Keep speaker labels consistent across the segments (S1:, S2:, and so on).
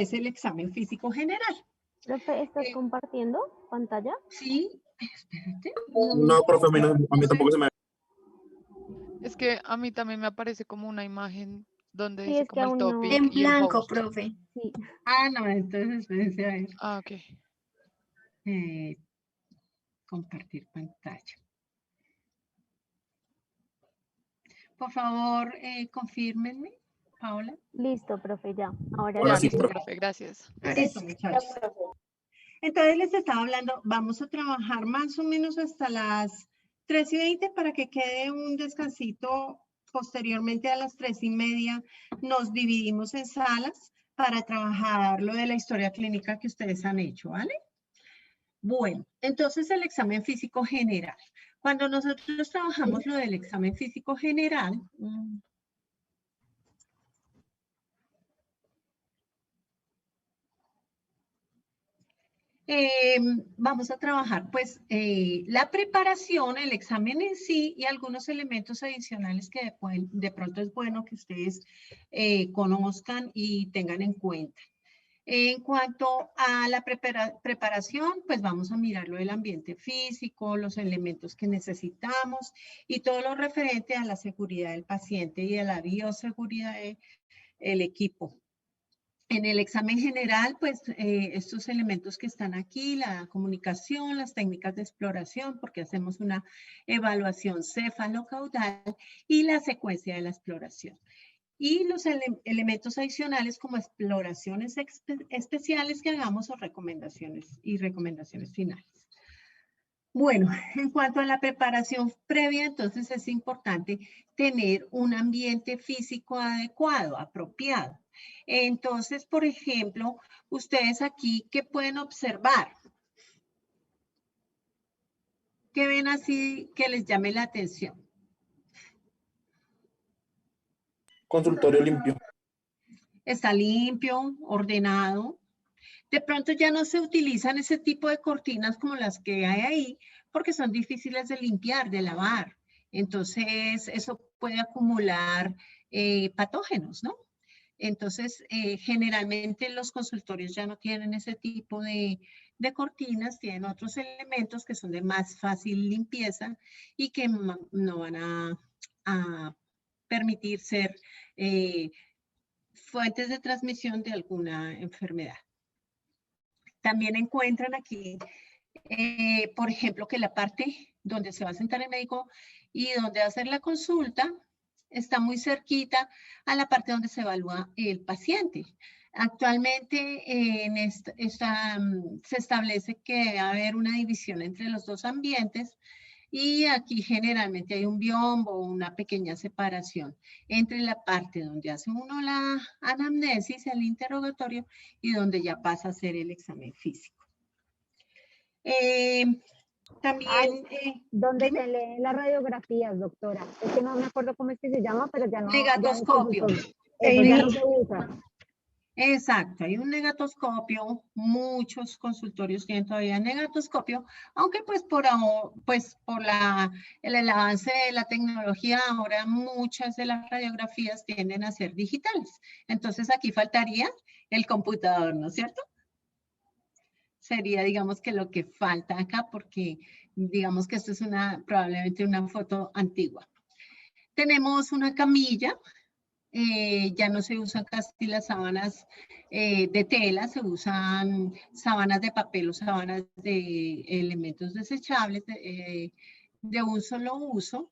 S1: es el examen físico general.
S2: Profe, ¿estás compartiendo pantalla?
S1: Sí, espérate.
S3: No, profe, a mí tampoco se me...
S4: Es que a mí también me aparece como una imagen donde
S2: Sí,
S4: dice
S2: es que
S4: como el
S2: aún no.
S4: topic
S5: En
S4: y el
S5: blanco,
S4: host.
S5: profe.
S2: Sí.
S1: Ah, no, entonces espérense a ver.
S4: Ah, ok.
S1: Compartir pantalla. Por favor, confírmenme, Paola.
S2: Listo, profe, ya. Ahora
S3: Ahora
S4: Ya,
S3: sí,
S2: sí.
S4: listo,
S3: profe.
S4: profe, gracias.
S1: Eso, muchachos. Entonces les estaba hablando, vamos a trabajar más o menos hasta las 3:20 para que quede un descansito. Posteriormente a las 3:30 nos dividimos en salas para trabajar lo de la historia clínica que ustedes han hecho, ¿vale? Bueno, entonces el examen físico general. Cuando nosotros trabajamos lo del examen físico general, vamos a trabajar pues la preparación, el examen en sí y algunos elementos adicionales que de pronto es bueno que ustedes conozcan y tengan en cuenta. En cuanto a la preparación, pues vamos a mirar lo del ambiente físico, los elementos que necesitamos y todo lo referente a la seguridad del paciente y a la bioseguridad del equipo. En el examen general, pues estos elementos que están aquí, la comunicación, las técnicas de exploración, porque hacemos una evaluación cefalocaudal y la secuencia de la exploración. Y los elementos adicionales como exploraciones especiales que hagamos o recomendaciones y recomendaciones finales. Bueno, en cuanto a la preparación previa, entonces es importante tener un ambiente físico adecuado, apropiado. Entonces, por ejemplo, ustedes aquí, ¿qué pueden observar? ¿Qué ven así que les llame la atención?
S3: Consultorio limpio.
S1: Está limpio, ordenado. De pronto ya no se utilizan ese tipo de cortinas como las que hay ahí, porque son difíciles de limpiar, de lavar. Entonces, eso puede acumular patógenos, ¿no? Entonces, generalmente los consultorios ya no tienen ese tipo de cortinas, tienen otros elementos que son de más fácil limpieza y que no van a permitir ser fuentes de transmisión de alguna enfermedad. También encuentran aquí, por ejemplo, que la parte donde se va a sentar el médico y donde va a hacer la consulta está muy cerquita a la parte donde se evalúa el paciente. Actualmente se establece que debe haber una división entre los dos ambientes y aquí generalmente hay un biombo o una pequeña separación entre la parte donde hace uno la anamnesis, el interrogatorio, y donde ya pasa a hacer el examen físico. También...
S2: Donde
S1: dime.
S2: se leen las radiografías, doctora. Es que no me acuerdo cómo es que se llama, pero ya no.
S1: Negatoscopio.
S2: Eso ya no se usa.
S1: Exacto, hay un negatoscopio, muchos consultorios tienen todavía negatoscopio, aunque pues por el avance de la tecnología ahora muchas de las radiografías tienden a ser digitales. Entonces aquí faltaría el computador, ¿no es cierto? Sería, digamos, que lo que falta acá porque digamos que esto es probablemente una foto antigua. Tenemos una camilla. Ya no se usan casi las sábanas de tela, se usan sábanas de papel o sábanas de elementos desechables de un solo uso.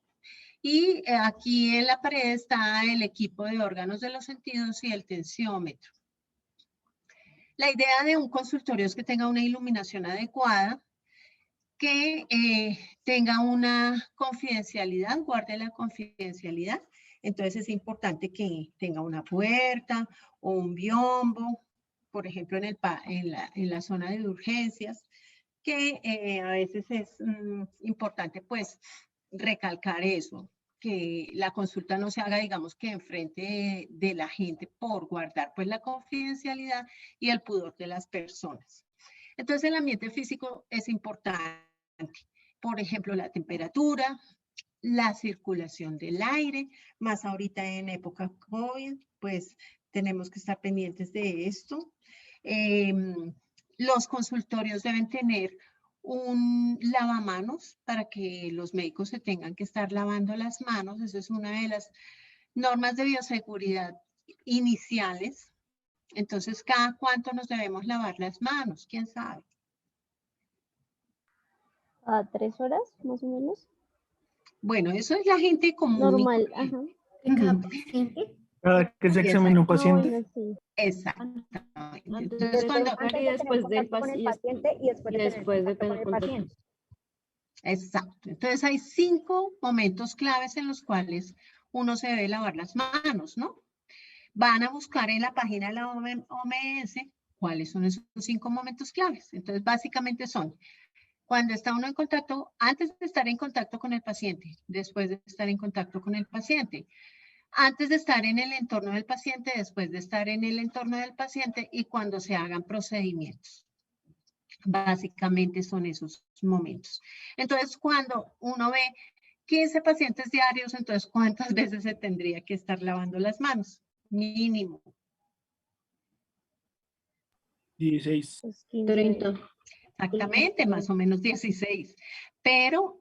S1: Y aquí en la pared está el equipo de órganos de los sentidos y el tensiómetro. La idea de un consultorio es que tenga una iluminación adecuada, que tenga una confidencialidad, guarde la confidencialidad. Entonces es importante que tenga una puerta o un biombo, por ejemplo en la zona de urgencias, que a veces es importante pues recalcar eso, que la consulta no se haga digamos que enfrente de la gente por guardar pues la confidencialidad y el pudor de las personas. Entonces el ambiente físico es importante. Por ejemplo, la temperatura, la circulación del aire, más ahorita en época COVID, pues tenemos que estar pendientes de esto. Los consultorios deben tener un lavamanos para que los médicos se tengan que estar lavando las manos. Eso es una de las normas de bioseguridad iniciales. Entonces, ¿cada cuánto nos debemos lavar las manos? ¿Quién sabe?
S5: ¿A 3 horas, más o menos?
S1: Bueno, eso es la gente común.
S5: Normal, ajá.
S6: ¿De cada paciente?
S3: Cada que se examina un
S5: Ah,
S3: paciente.
S5: bueno, sí.
S1: Exactamente.
S6: Antes
S1: Entonces,
S6: de
S1: cuando...
S6: tocar y
S2: Antes de
S6: después
S2: tener
S6: del
S2: contacto con el
S6: paciente.
S2: paciente y después de tener
S6: Después de
S2: contacto con
S6: tener
S2: el
S6: contacto.
S2: paciente.
S1: Exacto. Entonces, hay 5 momentos claves en los cuales uno se debe lavar las manos, ¿no? Van a buscar en la página de la OMS cuáles son esos 5 momentos claves. Entonces, básicamente son cuando está uno en contacto, antes de estar en contacto con el paciente, después de estar en contacto con el paciente, antes de estar en el entorno del paciente, después de estar en el entorno del paciente y cuando se hagan procedimientos. Básicamente son esos momentos. Entonces, cuando uno ve 15 pacientes diarios, entonces, ¿cuántas veces se tendría que estar lavando las manos? Mínimo.
S3: 16.
S5: Pues 15.
S6: 30.
S1: Exactamente, más o menos 16. Pero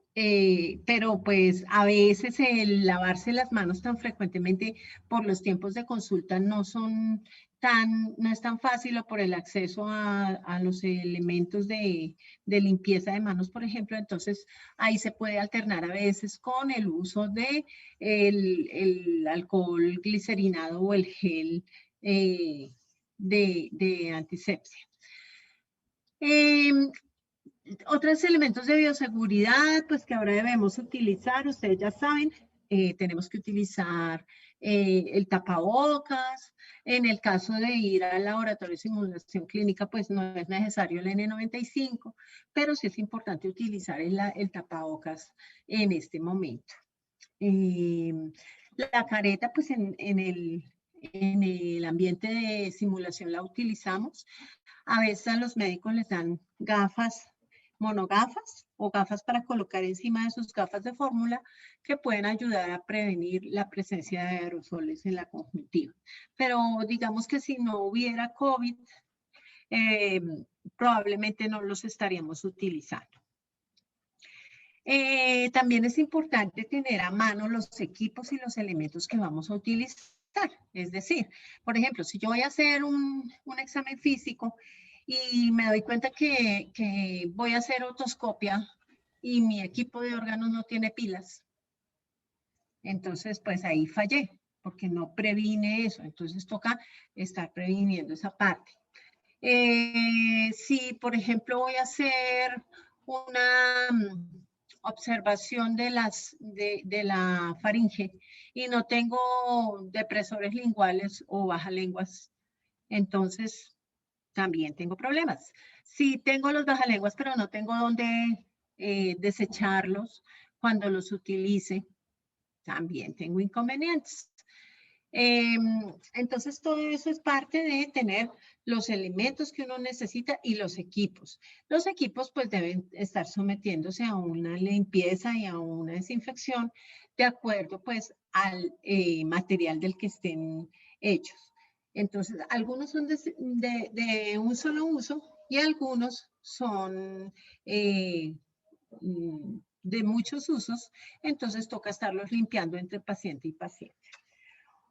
S1: pues a veces el lavarse las manos tan frecuentemente por los tiempos de consulta no es tan fácil, o por el acceso a los elementos de limpieza de manos, por ejemplo. Entonces ahí se puede alternar a veces con el uso de el alcohol glicerinado o el gel de antisepsia. Otros elementos de bioseguridad, pues que ahora debemos utilizar, ustedes ya saben, tenemos que utilizar el tapabocas. En el caso de ir al laboratorio de simulación clínica, pues no es necesario el N95, pero sí es importante utilizar el tapabocas en este momento. La careta, pues en el ambiente de simulación la utilizamos. A veces a los médicos les dan gafas, monogafas o gafas para colocar encima de sus gafas de fórmula que pueden ayudar a prevenir la presencia de aerosoles en la conjuntiva. Pero digamos que si no hubiera COVID, probablemente no los estaríamos utilizando. También es importante tener a mano los equipos y los elementos que vamos a utilizar. Es decir, por ejemplo, si yo voy a hacer un examen físico y me doy cuenta que voy a hacer otoscopia y mi equipo de órganos no tiene pilas, entonces pues ahí fallé, porque no previne eso. Entonces toca estar previniendo esa parte. Si, por ejemplo, voy a hacer una observación de la faringe y no tengo depresores linguales o bajalenguas, entonces también tengo problemas. Si tengo los bajalenguas, pero no tengo dónde desecharlos cuando los utilice, también tengo inconvenientes. Entonces, todo eso es parte de tener los elementos que uno necesita y los equipos. Los equipos pues deben estar sometiéndose a una limpieza y a una desinfección de acuerdo pues al material del que estén hechos. Entonces, algunos son de un solo uso y algunos son de muchos usos, entonces toca estarlos limpiando entre paciente y paciente.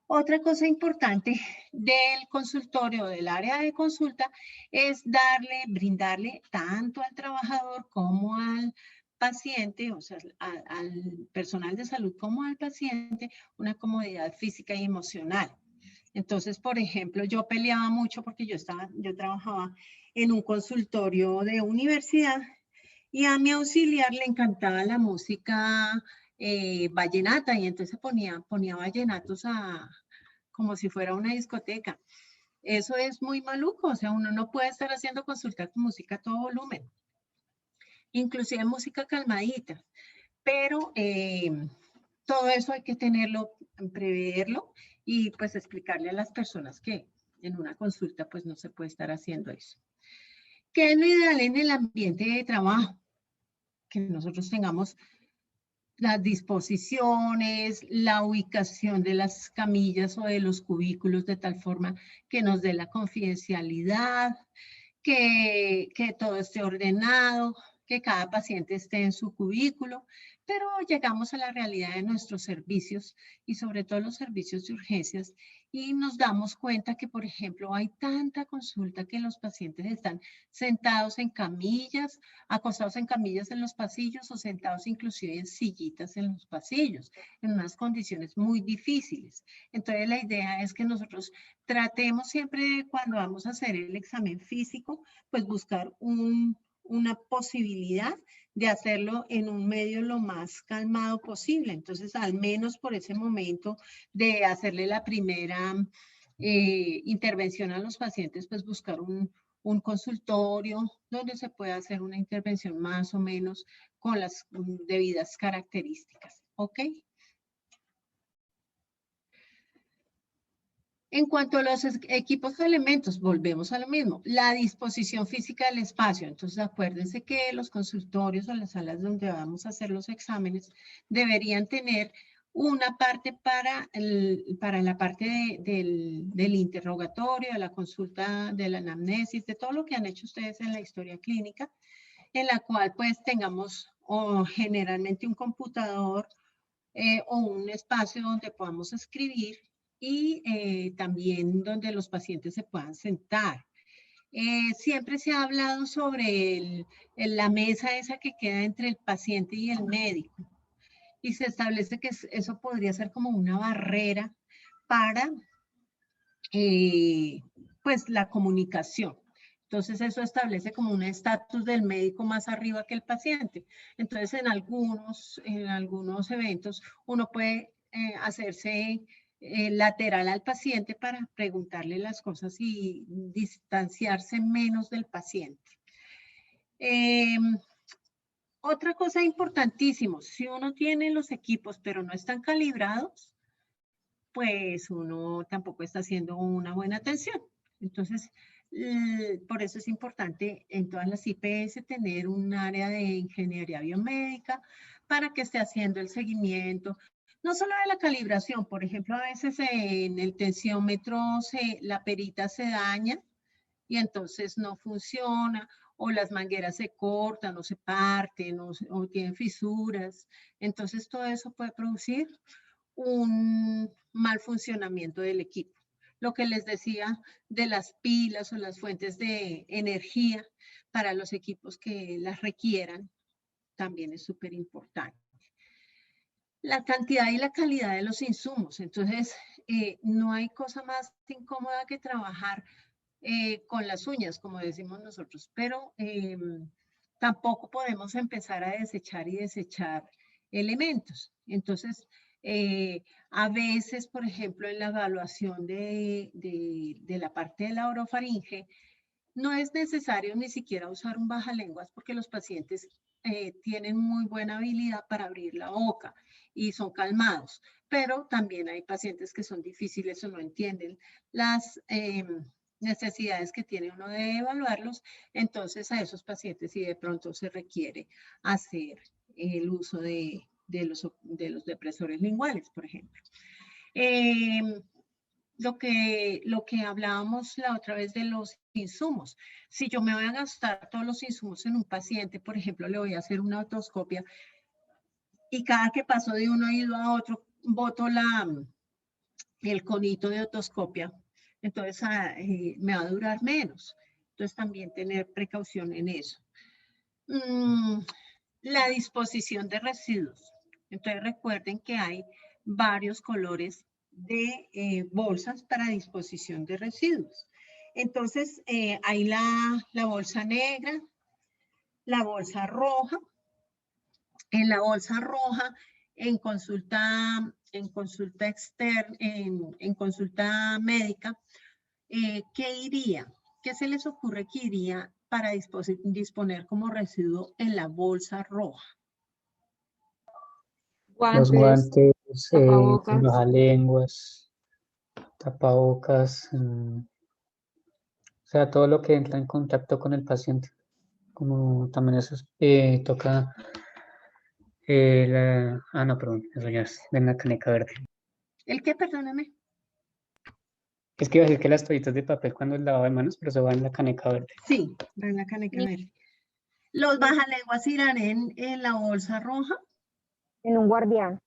S1: Otra cosa importante del consultorio, del área de consulta, es brindarle tanto al trabajador como al paciente, o sea, al personal de salud como al paciente, una comodidad física y emocional. Entonces, por ejemplo, yo peleaba mucho porque yo trabajaba en un consultorio de universidad y a mi auxiliar le encantaba la música vallenata, y entonces ponía vallenatos como si fuera una discoteca. Eso es muy maluco, o sea, uno no puede estar haciendo consulta con música a todo volumen, inclusive música calmadita, pero todo eso hay que tenerlo, preverlo y pues explicarle a las personas que en una consulta pues no se puede estar haciendo eso. ¿Qué es lo ideal en el ambiente de trabajo? Que nosotros tengamos las disposiciones, la ubicación de las camillas o de los cubículos de tal forma que nos dé la confidencialidad, que todo esté ordenado, que cada paciente esté en su cubículo, pero llegamos a la realidad de nuestros servicios y sobre todo los servicios de urgencias y nos damos cuenta que, por ejemplo, hay tanta consulta que los pacientes están sentados en camillas, acostados en camillas en los pasillos o sentados inclusive en sillitas en los pasillos, en unas condiciones muy difíciles. Entonces la idea es que nosotros tratemos siempre cuando vamos a hacer el examen físico, pues buscar una posibilidad de hacerlo en un medio lo más calmado posible. Entonces, al menos por ese momento de hacerle la primera intervención a los pacientes, pues buscar un consultorio donde se pueda hacer una intervención más o menos con las debidas características. ¿Ok? En cuanto a los equipos o elementos, volvemos a lo mismo. La disposición física del espacio. Entonces, acuérdense que los consultorios o las salas donde vamos a hacer los exámenes deberían tener una parte para la parte del interrogatorio, de la consulta, de la anamnesis, de todo lo que han hecho ustedes en la historia clínica, en la cual pues tengamos generalmente un computador o un espacio donde podamos escribir y también donde los pacientes se puedan sentar. Siempre se ha hablado sobre la mesa esa que queda entre el paciente y el médico y se establece que eso podría ser como una barrera para pues la comunicación. Entonces eso establece como un estatus del médico más arriba que el paciente. Entonces en algunos eventos uno puede hacerse lateral al paciente para preguntarle las cosas y distanciarse menos del paciente. Otra cosa importantísima, si uno tiene los equipos pero no están calibrados, pues uno tampoco está haciendo una buena atención. Entonces, por eso es importante en todas las IPS tener un área de ingeniería biomédica para que esté haciendo el seguimiento, no solo de la calibración, por ejemplo, a veces en el tensiómetro la perita se daña y entonces no funciona, o las mangueras se cortan, o se parten, o tienen fisuras. Entonces todo eso puede producir un mal funcionamiento del equipo. Lo que les decía de las pilas o las fuentes de energía para los equipos que las requieran también es súper importante. La cantidad y la calidad de los insumos. Entonces, no hay cosa más incómoda que trabajar con las uñas, como decimos nosotros, pero tampoco podemos empezar a desechar y desechar elementos. Entonces, a veces, por ejemplo, en la evaluación de la parte de la orofaringe, no es necesario ni siquiera usar un bajalenguas porque los pacientes tienen muy buena habilidad para abrir la boca y son calmados, pero también hay pacientes que son difíciles o no entienden las necesidades que tiene uno de evaluarlos, entonces a esos pacientes sí de pronto se requiere hacer el uso de los depresores linguales, por ejemplo. Lo que hablábamos la otra vez de los insumos. Si yo me voy a gastar todos los insumos en un paciente, por ejemplo, le voy a hacer una otoscopia y cada que paso de un oído a otro, boto el conito de otoscopia, entonces me va a durar menos. Entonces también tener precaución en eso. La disposición de residuos. Entonces recuerden que hay varios colores de bolsas para disposición de residuos. Entonces hay la bolsa negra, la bolsa roja. En la bolsa roja, en consulta externa, en consulta médica, ¿qué iría? ¿Qué se les ocurre que iría para disponer como residuo en la bolsa roja?
S7: Los guantes,
S2: tapabocas.
S7: lenguas, tapabocas, o sea, todo lo que entra en contacto con el paciente. Como también eso toca No, perdón, eso ya es de la caneca verde.
S1: ¿El qué? Perdóname.
S7: Es que iba a decir que las toallitas de papel cuando el lavado de manos, pero eso va en la caneca verde.
S1: Sí, va en la caneca verde. Los bajalenguas irán en la bolsa roja.
S2: En un guardián.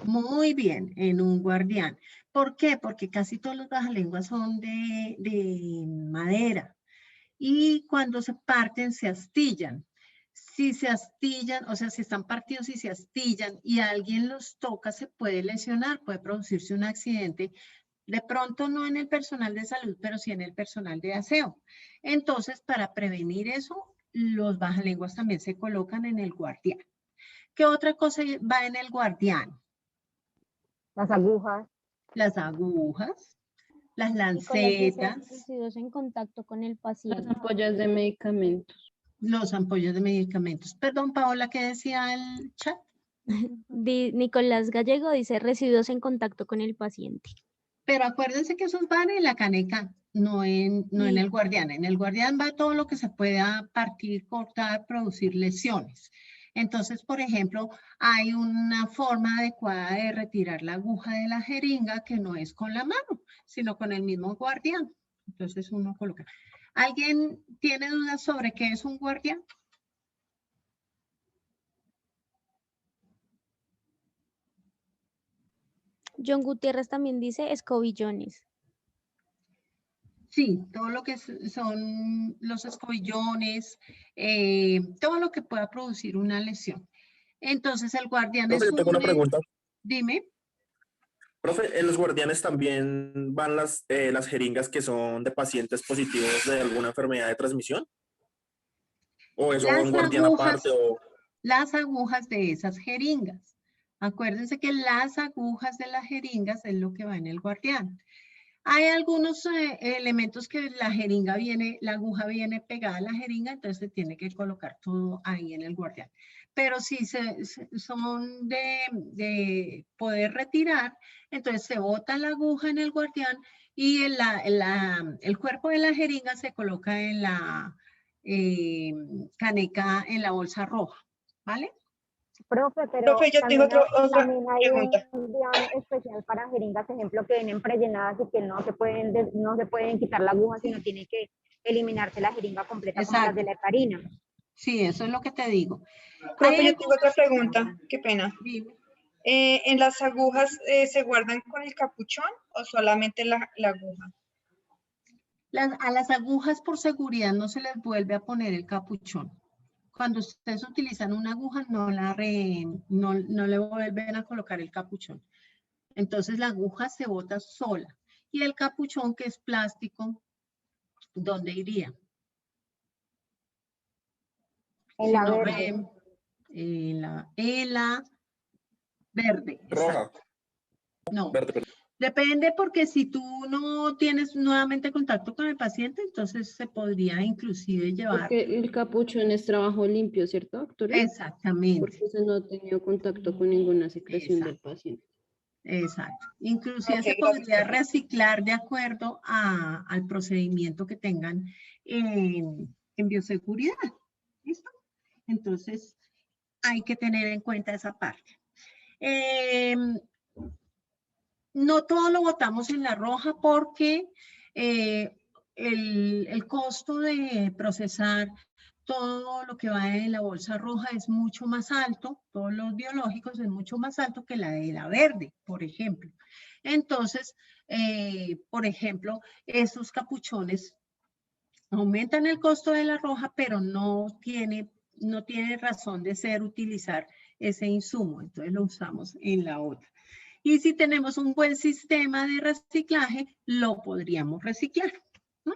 S1: Muy bien, en un guardián. ¿Por qué? Porque casi todos los bajalenguas son de madera y cuando se parten se astillan. Si se astillan, o sea, si están partidos y se astillan y alguien los toca, se puede lesionar, puede producirse un accidente. De pronto no en el personal de salud, pero sí en el personal de aseo. Entonces, para prevenir eso, los bajalenguas también se colocan en el guardián. ¿Qué otra cosa va en el guardián?
S2: Las agujas.
S1: Las agujas, las
S5: Nicolás dice
S1: lancetas,
S5: residuos en contacto con el
S6: Las
S5: paciente.
S6: ampollas de medicamentos.
S1: los ampollas de medicamentos. Perdón, Paola, ¿qué decía el chat?
S5: Nicolás Gallego dice residuos en contacto con el paciente.
S1: Pero acuérdense que esos van en la caneca, no en
S5: Sí.
S1: el guardián. En el guardián va todo lo que se pueda partir, cortar, producir lesiones. Entonces, por ejemplo, hay una forma adecuada de retirar la aguja de la jeringa que no es con la mano, sino con el mismo guardián. Entonces uno coloca. ¿Alguien tiene dudas sobre qué es un guardián?
S5: John Gutiérrez también dice escobillones.
S1: Sí, todo lo que son los escobillones, todo lo que pueda producir una lesión. Entonces el guardián
S8: Profe,
S1: es
S8: yo tengo una pregunta.
S1: Dime.
S8: Profe, en los guardianes también van las jeringas que son de pacientes positivos de alguna enfermedad de transmisión. ¿O eso va en guardián aparte?
S1: Las agujas de esas jeringas. Acuérdense que las agujas de las jeringas es lo que va en el guardián. Hay algunos elementos que la aguja viene pegada a la jeringa, entonces se tiene que colocar todo ahí en el guardián. Pero si son de poder retirar, entonces se bota la aguja en el guardián y el cuerpo de la jeringa se coloca en la caneca, en la bolsa roja, ¿vale?
S2: Profe, pero
S9: Profe, yo tengo otra
S2: también hay
S9: pregunta.
S2: un guión especial para jeringas, ejemplo, que vienen prellenadas y que no se pueden quitar la aguja, sino tiene que eliminarse la jeringa completa como las de la heparina.
S1: Sí, eso es lo que te digo.
S9: Profe, yo tengo otra pregunta, qué pena.
S1: Dime.
S9: ¿En las agujas se guardan con el capuchón o solamente la aguja?
S1: A las agujas por seguridad no se les vuelve a poner el capuchón. Cuando ustedes utilizan una aguja no le vuelven a colocar el capuchón. Entonces la aguja se bota sola. Y el capuchón, que es plástico, ¿dónde iría?
S2: En la verde.
S1: En la verde.
S8: Roja.
S1: No.
S8: Verde, perdón.
S1: Depende, porque si tú no tienes nuevamente contacto con el paciente, entonces se podría inclusive llevar.
S6: Porque el capuchón es trabajo limpio, ¿cierto, doctora?
S1: Exactamente.
S6: Porque usted no ha tenido contacto con ninguna secreción del paciente.
S1: Exacto. Inclusive
S9: Ok,
S1: se
S9: gracias.
S1: podría reciclar de acuerdo al procedimiento que tengan en bioseguridad. ¿Listo? Entonces, hay que tener en cuenta esa parte. No todo lo botamos en la roja porque el costo de procesar todo lo que va en la bolsa roja es mucho más alto, todos los biológicos es mucho más alto que la de la verde, por ejemplo. Entonces, por ejemplo, esos capuchones aumentan el costo de la roja, pero no tiene razón de ser utilizar ese insumo, entonces lo usamos en la otra. Y si tenemos un buen sistema de reciclaje, lo podríamos reciclar, ¿no?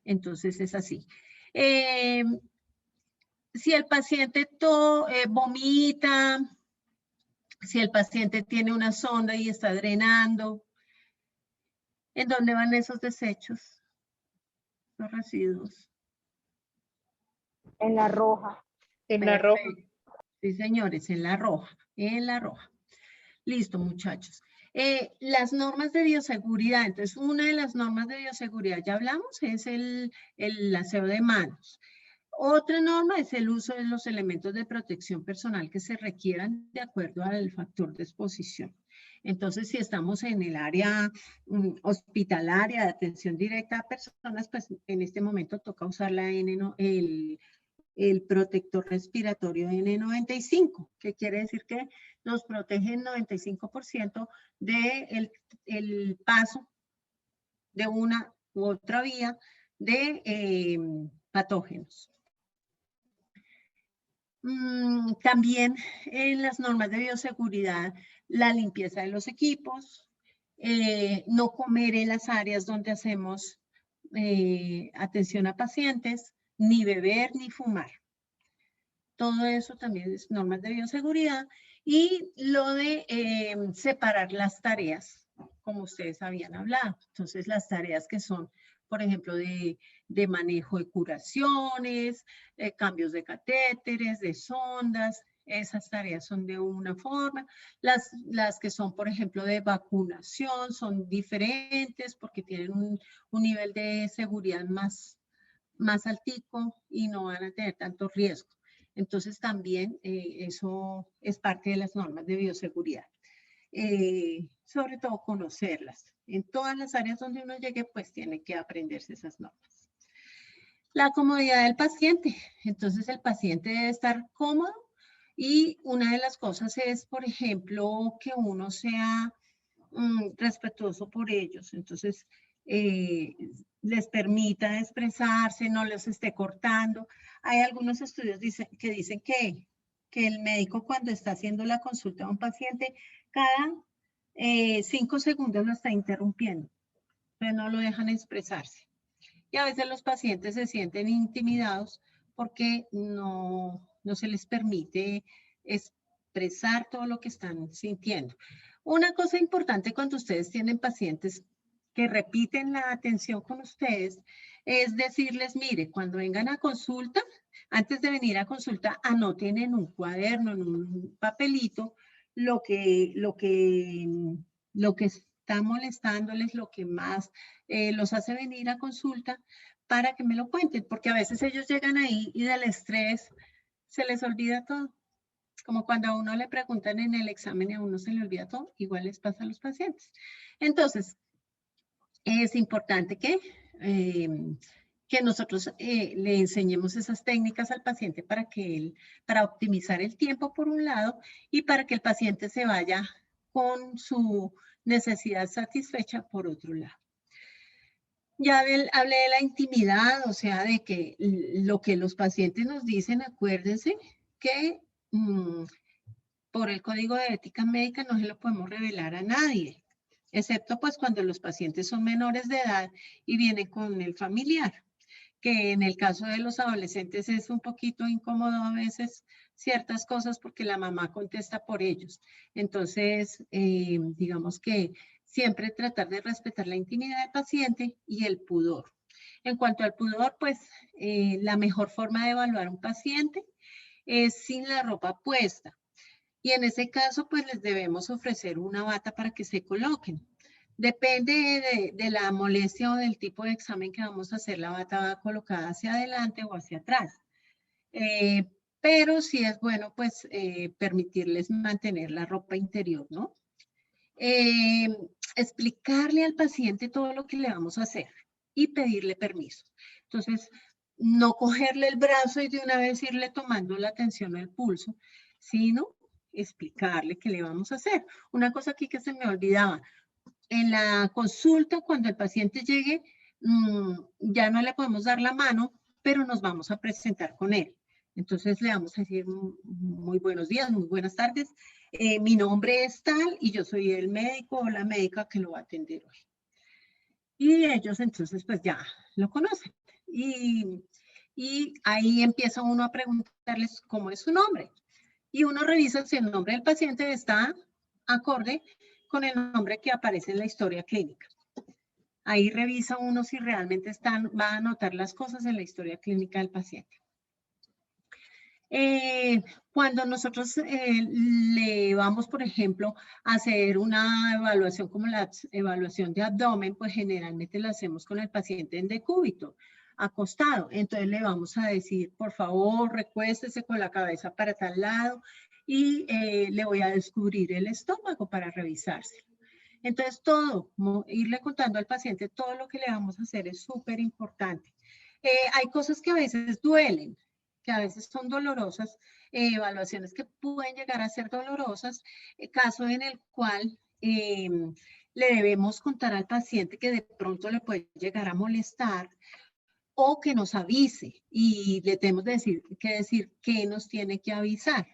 S1: Entonces es así. Si el paciente vomita, si el paciente tiene una sonda y está drenando, ¿en dónde van esos desechos? Los residuos.
S2: En la roja.
S9: En la roja.
S1: Sí, señores, en la roja, en la roja. Listo, muchachos. Las normas de bioseguridad. Entonces, una de las normas de bioseguridad, ya hablamos, es el aseo de manos. Otra norma es el uso de los elementos de protección personal que se requieran de acuerdo al factor de exposición. Entonces, si estamos en el área hospitalaria de atención directa a personas, pues en este momento toca usar el protector respiratorio N95, que quiere decir que nos protege el 95% del el paso de una u otra vía de patógenos. También en las normas de bioseguridad, la limpieza de los equipos, no comer en las áreas donde hacemos atención a pacientes, ni beber ni fumar. Todo eso también es normas de bioseguridad. Y lo de separar las tareas, como ustedes habían hablado. Entonces, las tareas que son, por ejemplo, de manejo de curaciones, cambios de catéteres, de sondas, esas tareas son de una forma. Las que son, por ejemplo, de vacunación son diferentes porque tienen un nivel de seguridad más altico y no van a tener tanto riesgo. Entonces, también eso es parte de las normas de bioseguridad. Sobre todo conocerlas. En todas las áreas donde uno llegue, pues tiene que aprenderse esas normas. La comodidad del paciente. Entonces, el paciente debe estar cómodo y una de las cosas es, por ejemplo, que uno sea respetuoso por ellos. Entonces, les permita expresarse, no los esté cortando. Hay algunos estudios que dicen que el médico cuando está haciendo la consulta a un paciente, cada 5 segundos lo está interrumpiendo, pero no lo dejan expresarse. Y a veces los pacientes se sienten intimidados porque no se les permite expresar todo lo que están sintiendo. Una cosa importante cuando ustedes tienen pacientes que repiten la atención con ustedes es decirles, mire, cuando vengan a consulta, antes de venir a consulta, anoten en un cuaderno, en un papelito, lo que está molestándoles, lo que más los hace venir a consulta, para que me lo cuenten, porque a veces ellos llegan ahí y del estrés se les olvida todo. Como cuando a uno le preguntan en el examen y a uno se le olvida todo, igual les pasa a los pacientes. Entonces, es importante que nosotros le enseñemos esas técnicas al paciente para optimizar el tiempo por un lado y para que el paciente se vaya con su necesidad satisfecha por otro lado. Ya hablé de la intimidad, o sea, de que lo que los pacientes nos dicen, acuérdense que por el Código de Ética Médica no se lo podemos revelar a nadie, excepto pues cuando los pacientes son menores de edad y vienen con el familiar, que en el caso de los adolescentes es un poquito incómodo a veces ciertas cosas porque la mamá contesta por ellos. Entonces, digamos que siempre tratar de respetar la intimidad del paciente y el pudor. En cuanto al pudor, pues la mejor forma de evaluar a un paciente es sin la ropa puesta. Y en ese caso, pues les debemos ofrecer una bata para que se coloquen. Depende de la molestia o del tipo de examen que vamos a hacer, la bata va colocada hacia adelante o hacia atrás. Pero sí es bueno, pues, permitirles mantener la ropa interior, ¿no? Explicarle al paciente todo lo que le vamos a hacer y pedirle permiso. Entonces, no cogerle el brazo y de una vez irle tomando la tensión al pulso, sino explicarle qué le vamos a hacer. Una cosa aquí que se me olvidaba, en la consulta cuando el paciente llegue, ya no le podemos dar la mano, pero nos vamos a presentar con él. Entonces le vamos a decir muy buenos días, muy buenas tardes, mi nombre es tal y yo soy el médico o la médica que lo va a atender hoy. Y ellos entonces pues ya lo conocen. Y ahí empieza uno a preguntarles cómo es su nombre. Y uno revisa si el nombre del paciente está acorde con el nombre que aparece en la historia clínica. Ahí revisa uno si realmente va a anotar las cosas en la historia clínica del paciente. Cuando nosotros le vamos, por ejemplo, a hacer una evaluación como la evaluación de abdomen, pues generalmente la hacemos con el paciente en decúbito. acostado. Entonces le vamos a decir, por favor, recuéstese con la cabeza para tal lado y le voy a descubrir el estómago para revisárselo. Entonces todo, irle contando al paciente todo lo que le vamos a hacer es súper importante. Hay cosas que a veces duelen, que a veces son dolorosas, evaluaciones que pueden llegar a ser dolorosas, caso en el cual le debemos contar al paciente que de pronto le puede llegar a molestar o que nos avise y le tenemos que decir qué nos tiene que avisar.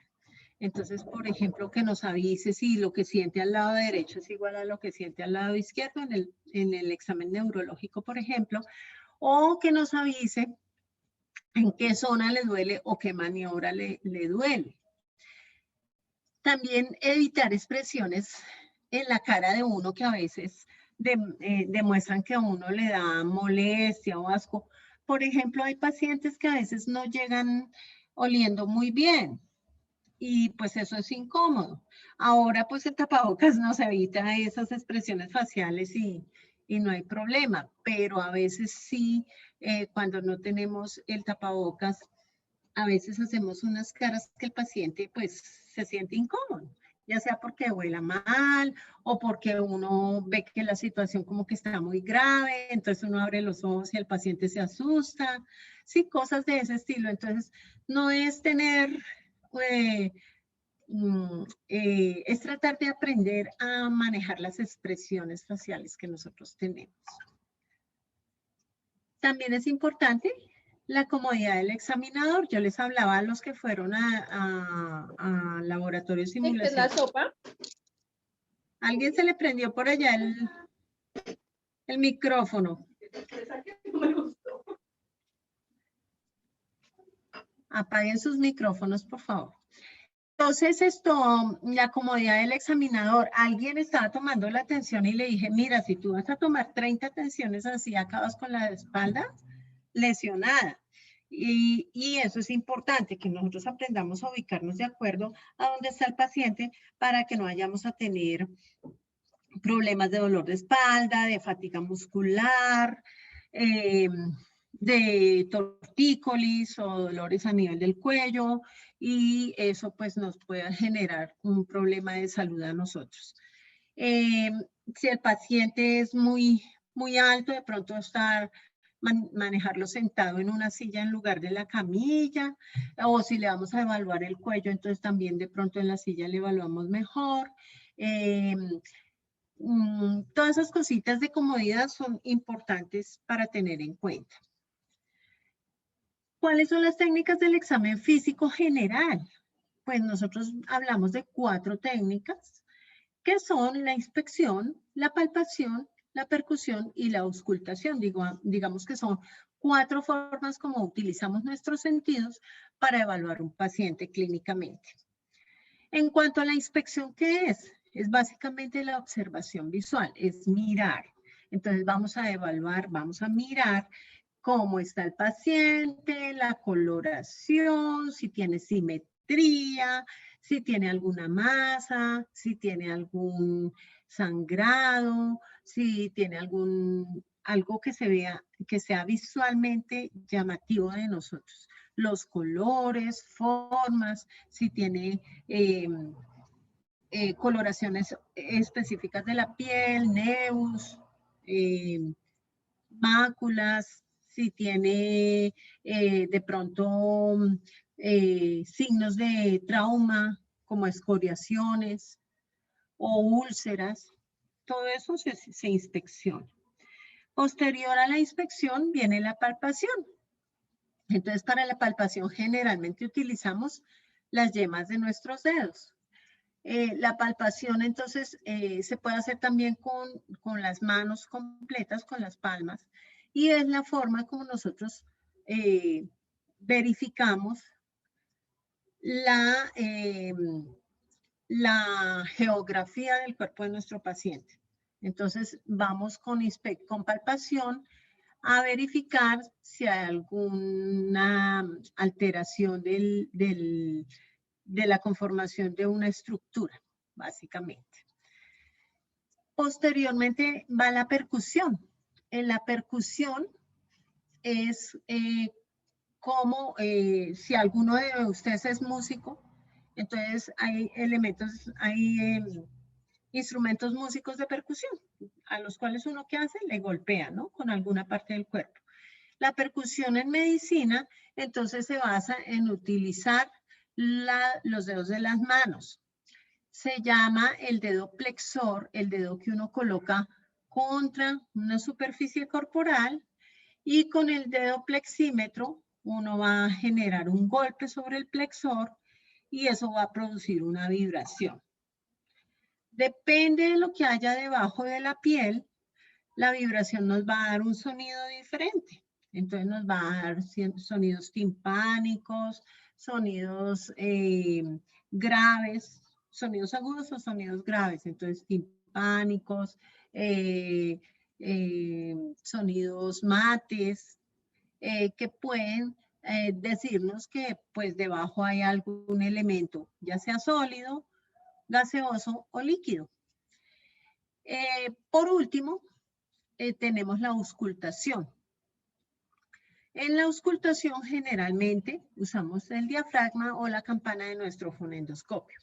S1: Entonces, por ejemplo, que nos avise si lo que siente al lado derecho es igual a lo que siente al lado izquierdo en el examen neurológico, por ejemplo, o que nos avise en qué zona le duele o qué maniobra le duele. También evitar expresiones en la cara de uno que a veces demuestran que a uno le da molestia o asco. Por ejemplo, hay pacientes que a veces no llegan oliendo muy bien y pues eso es incómodo. Ahora pues el tapabocas nos evita esas expresiones faciales y no hay problema, pero a veces sí, cuando no tenemos el tapabocas, a veces hacemos unas caras que el paciente pues se siente incómodo, ya sea porque huela mal o porque uno ve que la situación como que está muy grave, entonces uno abre los ojos y el paciente se asusta, sí, cosas de ese estilo. Entonces no es tener, es tratar de aprender a manejar las expresiones faciales que nosotros tenemos. También es importante la comodidad del examinador. Yo les hablaba a los que fueron a laboratorio de simulación.
S10: ¿Esta es la sopa?
S1: ¿Alguien se le prendió por allá el micrófono? Apaguen sus micrófonos, por favor. Entonces, la comodidad del examinador. Alguien estaba tomando la atención y le dije, mira, si tú vas a tomar 30 atenciones así, acabas con la espalda lesionada. Y eso es importante, que nosotros aprendamos a ubicarnos de acuerdo a dónde está el paciente para que no vayamos a tener problemas de dolor de espalda, de fatiga muscular, de tortícolis o dolores a nivel del cuello, y eso pues nos puede generar un problema de salud a nosotros. Si el paciente es muy alto, de pronto manejarlo sentado en una silla en lugar de la camilla, o si le vamos a evaluar el cuello, entonces también de pronto en la silla le evaluamos mejor. Todas esas cositas de comodidad son importantes para tener en cuenta. ¿Cuáles son las técnicas del examen físico general? Pues nosotros hablamos de 4 técnicas, que son la inspección, la palpación, la percusión y la auscultación. Digamos que son 4 formas como utilizamos nuestros sentidos para evaluar un paciente clínicamente. En cuanto a la inspección, ¿qué es? Es básicamente la observación visual, es mirar. Entonces vamos a evaluar, vamos a mirar cómo está el paciente, la coloración, si tiene simetría, si tiene alguna masa, si tiene algún sangrado, si tiene algo que se vea, que sea visualmente llamativo de nosotros. Los colores, formas, si tiene coloraciones específicas de la piel, nevus, máculas, si tiene de pronto signos de trauma como escoriaciones o úlceras, todo eso se inspecciona. Posterior a la inspección viene la palpación. Entonces, para la palpación generalmente utilizamos las yemas de nuestros dedos. La palpación entonces se puede hacer también con las manos completas, con las palmas, y es la forma como nosotros verificamos la geografía del cuerpo de nuestro paciente. Entonces vamos con palpación a verificar si hay alguna alteración de la conformación de una estructura, básicamente. Posteriormente va la percusión. En la percusión es como si alguno de ustedes es músico, entonces hay elementos, hay instrumentos músicos de percusión, a los cuales uno que hace le golpea, ¿no? Con alguna parte del cuerpo. La percusión en medicina, entonces se basa en utilizar los dedos de las manos. Se llama el dedo plexor, el dedo que uno coloca contra una superficie corporal, y con el dedo plexímetro uno va a generar un golpe sobre el plexor y eso va a producir una vibración. Depende de lo que haya debajo de la piel, la vibración nos va a dar un sonido diferente. Entonces nos va a dar sonidos timpánicos, sonidos graves, sonidos agudos o sonidos graves. Entonces timpánicos, sonidos mates, que pueden decirnos que pues debajo hay algún elemento, ya sea sólido, gaseoso o líquido. Por último, tenemos la auscultación. En la auscultación generalmente usamos el diafragma o la campana de nuestro fonendoscopio.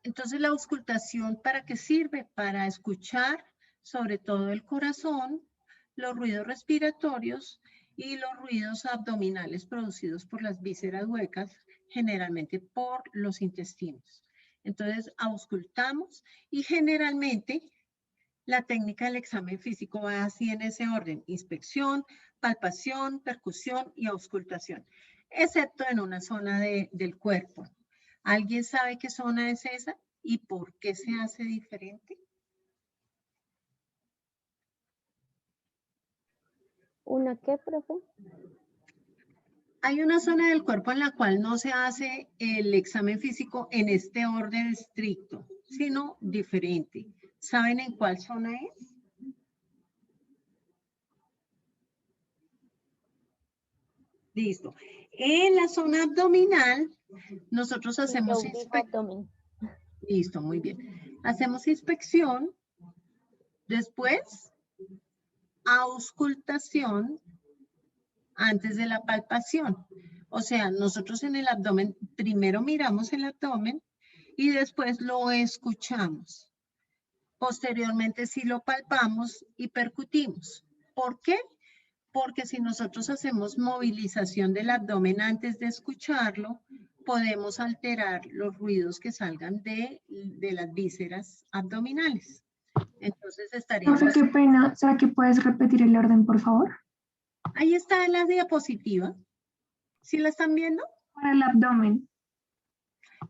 S1: Entonces la auscultación, ¿para qué sirve? Para escuchar sobre todo el corazón, los ruidos respiratorios y los ruidos abdominales producidos por las vísceras huecas, generalmente por los intestinos. Entonces auscultamos y generalmente la técnica del examen físico va así en ese orden: inspección, palpación, percusión y auscultación, excepto en una zona del cuerpo. ¿Alguien sabe qué zona es esa y por qué se hace diferente?
S5: ¿Una qué, profe?
S1: Hay una zona del cuerpo en la cual no se hace el examen físico en este orden estricto, sino diferente. ¿Saben en cuál zona es? Listo. En la zona abdominal, nosotros hacemos
S5: abdomen.
S1: Listo, muy bien. Hacemos inspección, después auscultación, antes de la palpación. O sea, nosotros en el abdomen, primero miramos el abdomen y después lo escuchamos. Posteriormente sí lo palpamos y percutimos. ¿Por qué? Porque si nosotros hacemos movilización del abdomen antes de escucharlo, podemos alterar los ruidos que salgan de las vísceras abdominales. Entonces estaríamos...
S10: Profe, qué pena. ¿Será que puedes repetir el orden, por favor?
S1: Ahí está en la diapositiva. ¿Sí la están viendo?
S10: Para el abdomen.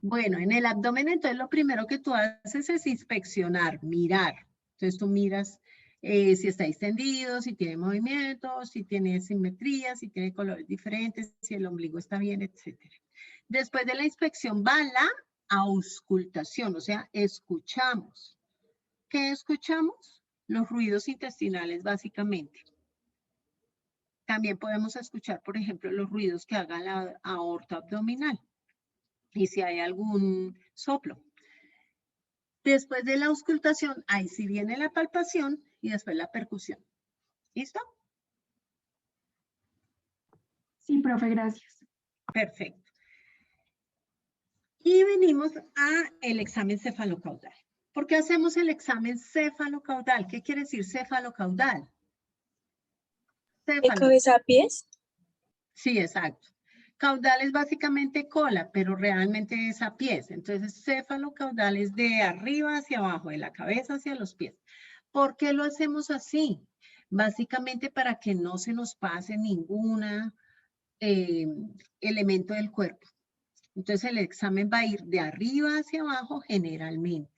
S1: Bueno, en el abdomen, entonces lo primero que tú haces es inspeccionar, mirar. Entonces tú miras si está extendido, si tiene movimiento, si tiene simetría, si tiene colores diferentes, si el ombligo está bien, etc. Después de la inspección va la auscultación, o sea, escuchamos. ¿Qué escuchamos? Los ruidos intestinales, básicamente. También podemos escuchar, por ejemplo, los ruidos que haga la aorta abdominal. Y si hay algún soplo. Después de la auscultación, ahí sí viene la palpación y después la percusión. ¿Listo?
S10: Sí, profe, gracias.
S1: Perfecto. Y venimos al examen cefalocaudal. ¿Por qué hacemos el examen cefalocaudal? ¿Qué quiere decir cefalocaudal?
S11: ¿De cabeza a pies?
S1: Sí, exacto. Caudal es básicamente cola, pero realmente es a pies. Entonces, cefalocaudal es de arriba hacia abajo, de la cabeza hacia los pies. ¿Por qué lo hacemos así? Básicamente para que no se nos pase ningún elemento del cuerpo. Entonces, el examen va a ir de arriba hacia abajo generalmente.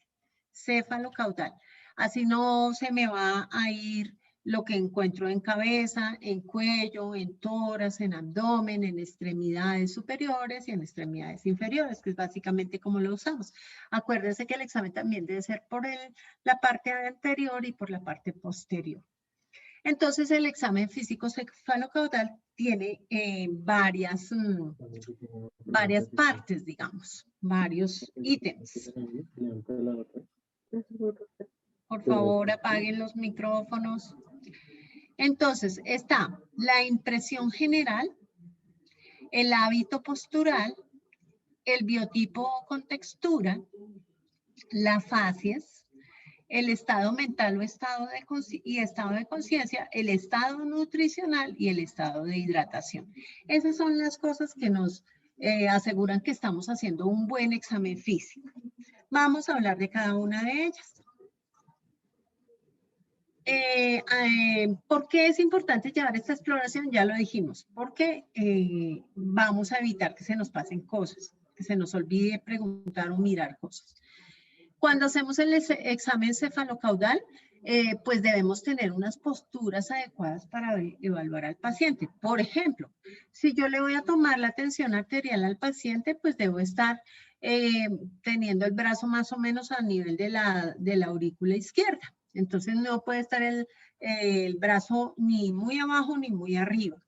S1: Cefalocaudal. Así no se me va a ir lo que encuentro en cabeza, en cuello, en tórax, en abdomen, en extremidades superiores y en extremidades inferiores, que es básicamente como lo usamos. Acuérdense que el examen también debe ser por la parte anterior y por la parte posterior. Entonces, el examen físico cefalocaudal tiene varias partes, digamos, varios ítems. Por favor, apaguen los micrófonos. Entonces, está la impresión general, el hábito postural, el biotipo con textura, las facies, el estado mental o estado de conciencia, el estado nutricional y el estado de hidratación. Esas son las cosas que nos aseguran que estamos haciendo un buen examen físico. Vamos a hablar de cada una de ellas. ¿Por qué es importante llevar esta exploración? Ya lo dijimos, porque vamos a evitar que se nos pasen cosas, que se nos olvide preguntar o mirar cosas. Cuando hacemos el examen cefalocaudal, pues debemos tener unas posturas adecuadas para evaluar al paciente. Por ejemplo, si yo le voy a tomar la tensión arterial al paciente, pues debo estar teniendo el brazo más o menos a nivel de la aurícula izquierda. Entonces no puede estar el brazo ni muy abajo ni muy arriba.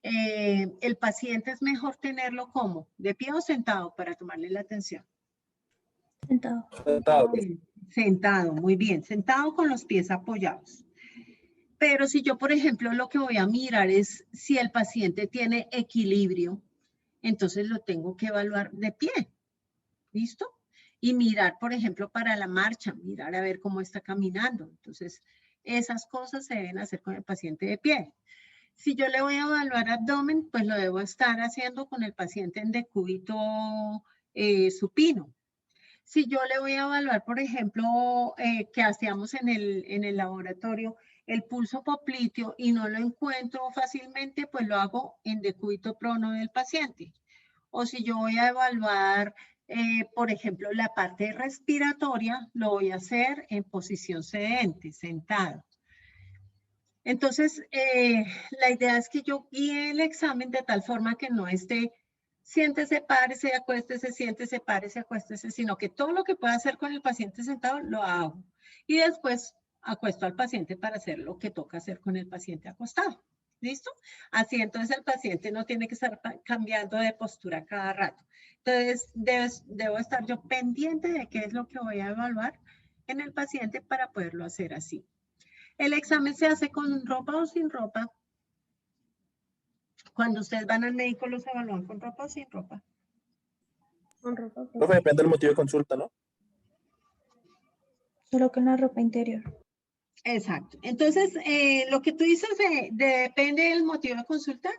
S1: El paciente es mejor tenerlo como, de pie o sentado para tomarle la tensión.
S11: Sentado.
S1: Sentado, muy bien. Sentado con los pies apoyados. Pero si yo, por ejemplo, lo que voy a mirar es si el paciente tiene equilibrio, entonces lo tengo que evaluar de pie. ¿Listo? Y mirar, por ejemplo, para la marcha, mirar a ver cómo está caminando. Entonces, esas cosas se deben hacer con el paciente de pie. Si yo le voy a evaluar abdomen, pues lo debo estar haciendo con el paciente en decúbito supino. Si yo le voy a evaluar, por ejemplo, que hacíamos en el laboratorio, el pulso popliteo y no lo encuentro fácilmente, pues lo hago en decúbito prono del paciente. O si yo voy a evaluar, por ejemplo, la parte respiratoria, lo voy a hacer en posición sedente, sentado. Entonces, la idea es que yo guíe el examen de tal forma que no esté siéntese, párese, acuéstese, siéntese, párese, acuéstese, sino que todo lo que pueda hacer con el paciente sentado lo hago. Y después acuesto al paciente para hacer lo que toca hacer con el paciente acostado. ¿Listo? Así entonces el paciente no tiene que estar cambiando de postura cada rato. Entonces debo estar yo pendiente de qué es lo que voy a evaluar en el paciente para poderlo hacer así. El examen se hace con ropa o sin ropa. Cuando ustedes van al médico, ¿los evalúan con ropa o sin ropa?
S11: Con ropa.
S8: Profe, depende del motivo de consulta, ¿no?
S11: Solo con la ropa interior.
S1: Exacto. Entonces, lo que tú dices depende del motivo de consulta,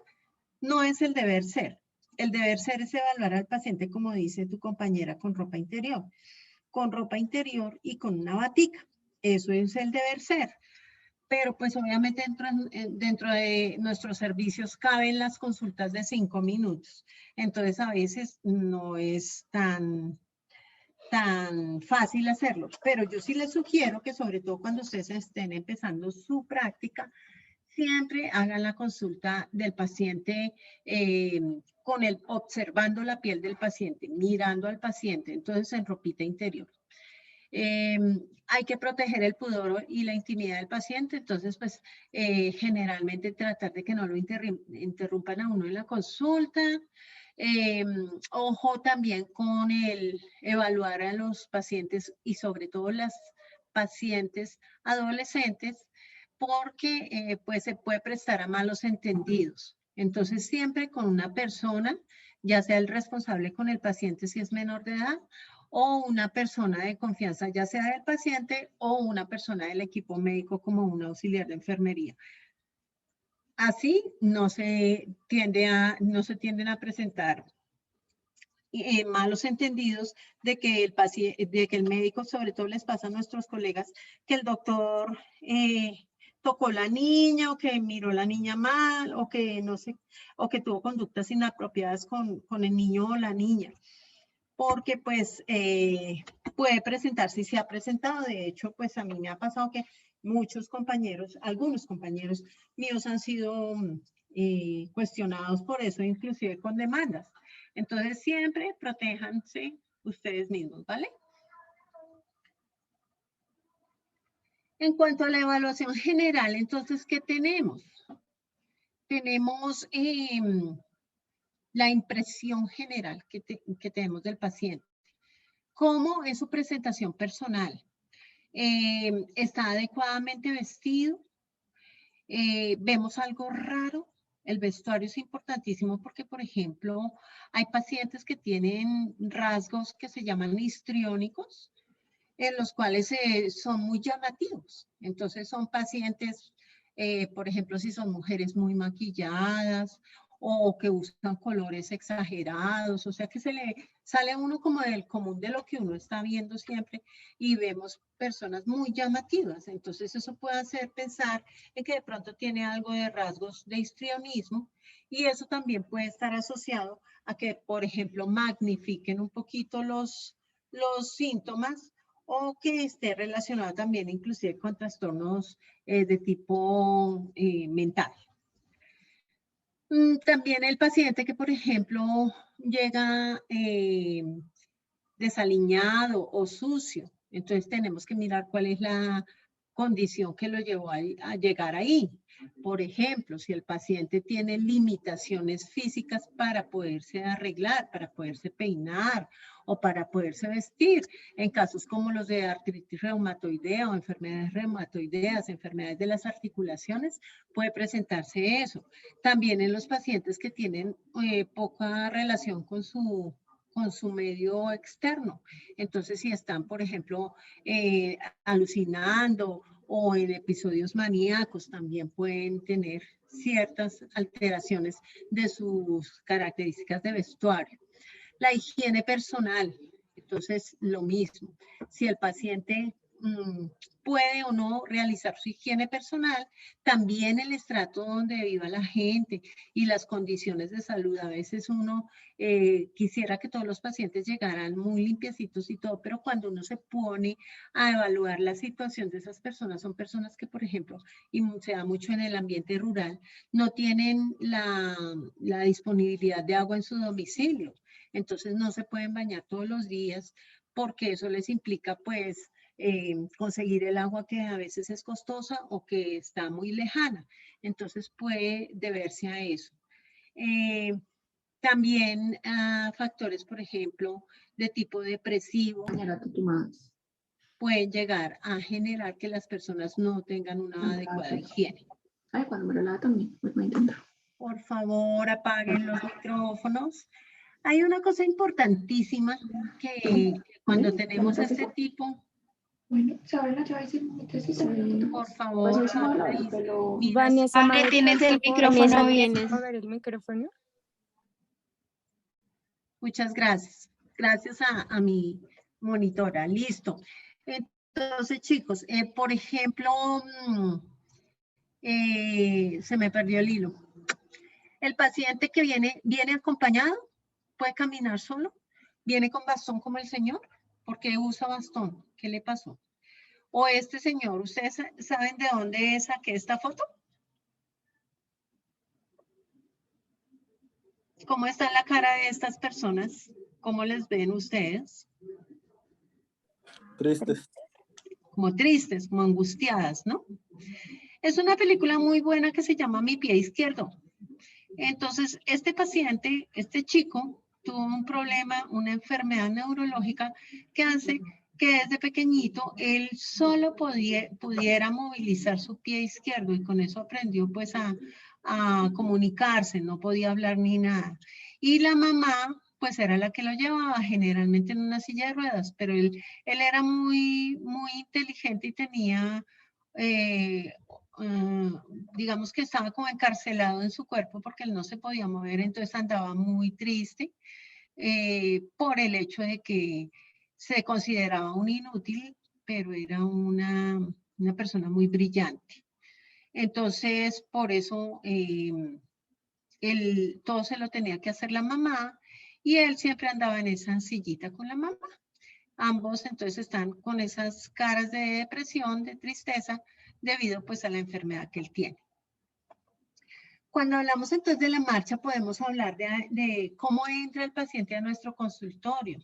S1: no es el deber ser. El deber ser es evaluar al paciente, como dice tu compañera, con ropa interior. Con ropa interior y con una batica. Eso es el deber ser. Pero pues obviamente dentro de nuestros servicios caben las consultas de 5 minutos. Entonces a veces no es tan fácil hacerlo, pero yo sí les sugiero que sobre todo cuando ustedes estén empezando su práctica, siempre hagan la consulta del paciente observando la piel del paciente, mirando al paciente, entonces en ropita interior. Hay que proteger el pudor y la intimidad del paciente, entonces pues generalmente tratar de que no lo interrumpan a uno en la consulta. Ojo también con el evaluar a los pacientes y sobre todo las pacientes adolescentes porque pues se puede prestar a malos entendidos. Entonces siempre con una persona, ya sea el responsable con el paciente si es menor de edad o una persona de confianza, ya sea del paciente o una persona del equipo médico como un auxiliar de enfermería. Así no se tienden a presentar malos entendidos de que el médico, sobre todo les pasa a nuestros colegas, que el doctor tocó la niña o que miró a la niña mal o que no sé, o que tuvo conductas inapropiadas con el niño o la niña. Porque pues puede presentarse y se ha presentado. De hecho, pues a mí me ha pasado que algunos compañeros míos han sido cuestionados por eso, inclusive con demandas. Entonces siempre protéjanse ustedes mismos, ¿vale? En cuanto a la evaluación general, entonces, ¿qué tenemos? Tenemos la impresión general que tenemos del paciente. ¿Cómo es su presentación personal? ¿Está adecuadamente vestido? vemos algo raro, el vestuario es importantísimo porque, por ejemplo, hay pacientes que tienen rasgos que se llaman histriónicos, en los cuales son muy llamativos. Entonces son pacientes, por ejemplo, si son mujeres muy maquilladas o que usan colores exagerados, o sea que se le sale uno como del común de lo que uno está viendo siempre y vemos personas muy llamativas. Entonces eso puede hacer pensar en que de pronto tiene algo de rasgos de histrionismo y eso también puede estar asociado a que, por ejemplo, magnifiquen un poquito los síntomas o que esté relacionado también inclusive con trastornos de tipo mental. También el paciente que, por ejemplo, llega desaliñado o sucio, entonces tenemos que mirar cuál es la condición que lo llevó a llegar ahí. Por ejemplo, si el paciente tiene limitaciones físicas para poderse arreglar, para poderse peinar o para poderse vestir, en casos como los de artritis reumatoidea o enfermedades reumatoideas, enfermedades de las articulaciones, puede presentarse eso. También en los pacientes que tienen poca relación con su medio externo. Entonces, si están, por ejemplo, alucinando o en episodios maníacos, también pueden tener ciertas alteraciones de sus características de vestuario. La higiene personal, entonces lo mismo. Si el paciente puede o no realizar su higiene personal, también el estrato donde viva la gente y las condiciones de salud. A veces uno quisiera que todos los pacientes llegaran muy limpiecitos y todo, pero cuando uno se pone a evaluar la situación de esas personas, son personas que, por ejemplo, y se da mucho en el ambiente rural, no tienen la disponibilidad de agua en su domicilio. Entonces no se pueden bañar todos los días porque eso les implica pues conseguir el agua que a veces es costosa o que está muy lejana. Entonces puede deberse a eso. También factores, por ejemplo, de tipo depresivo pueden llegar a generar que las personas no tengan una adecuada higiene.
S10: Ay, cuando me lo lava también, pues voy a intentar.
S1: Por favor, apaguen los micrófonos. Hay una cosa importantísima que cuando tenemos este tipo...
S10: Bueno, se abre la llave y
S1: por favor,
S5: Vanessa,
S11: Abre, tienes el micrófono
S5: Vanessa,
S11: abierto.
S5: tienes-
S11: A ver el micrófono.
S1: muchas gracias. Gracias a mi monitora. Listo. Entonces, chicos, por ejemplo, se me perdió el hilo. El paciente que viene acompañado, puede caminar solo, viene con bastón como el señor. ¿Por qué usa bastón? ¿Qué le pasó? O este señor, ¿ustedes saben de dónde saqué esta foto? ¿Cómo está la cara de estas personas? ¿Cómo les ven ustedes?
S8: Tristes.
S1: Como tristes, como angustiadas, ¿no? Es una película muy buena que se llama Mi pie izquierdo. Entonces, este paciente, este chico, tuvo un problema, una enfermedad neurológica que hace que desde pequeñito él solo pudiera movilizar su pie izquierdo y con eso aprendió pues a comunicarse, no podía hablar ni nada. Y la mamá pues era la que lo llevaba generalmente en una silla de ruedas, pero él era muy inteligente y tenía... digamos que estaba como encarcelado en su cuerpo porque él no se podía mover, entonces andaba muy triste por el hecho de que se consideraba un inútil, pero era una persona muy brillante. Entonces, por eso todo se lo tenía que hacer la mamá y él siempre andaba en esa sillita con la mamá. Ambos entonces están con esas caras de depresión, de tristeza, debido pues a la enfermedad que él tiene. Cuando hablamos entonces de la marcha, podemos hablar de cómo entra el paciente a nuestro consultorio.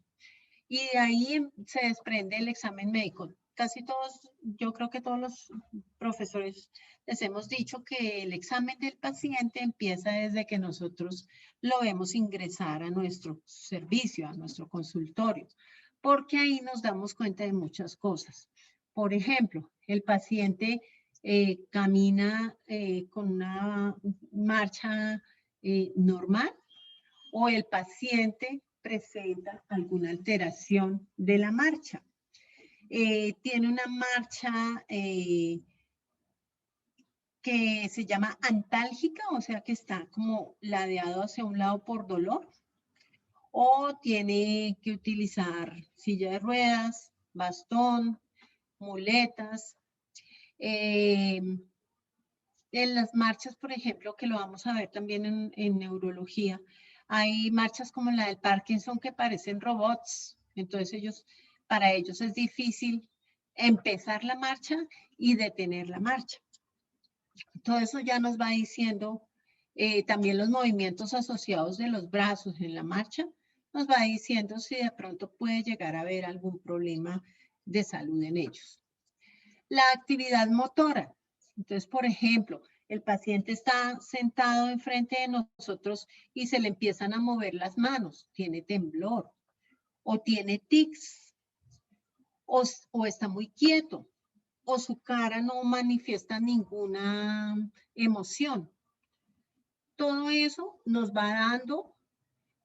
S1: Y de ahí se desprende el examen médico. Casi todos, yo creo que todos los profesores les hemos dicho que el examen del paciente empieza desde que nosotros lo vemos ingresar a nuestro servicio, a nuestro consultorio, porque ahí nos damos cuenta de muchas cosas. Por ejemplo, el paciente camina con una marcha normal, o el paciente presenta alguna alteración de la marcha. Tiene una marcha que se llama antálgica, o sea que está como ladeado hacia un lado por dolor, o tiene que utilizar silla de ruedas, bastón, muletas. En las marchas, por ejemplo, que lo vamos a ver también en neurología, hay marchas como la del Parkinson que parecen robots, entonces para ellos es difícil empezar la marcha y detener la marcha. Todo eso ya nos va diciendo, también los movimientos asociados de los brazos en la marcha, nos va diciendo si de pronto puede llegar a haber algún problema de salud en ellos. La actividad motora. Entonces, por ejemplo, el paciente está sentado enfrente de nosotros y se le empiezan a mover las manos, tiene temblor, o tiene tics, o está muy quieto, o su cara no manifiesta ninguna emoción. Todo eso nos va dando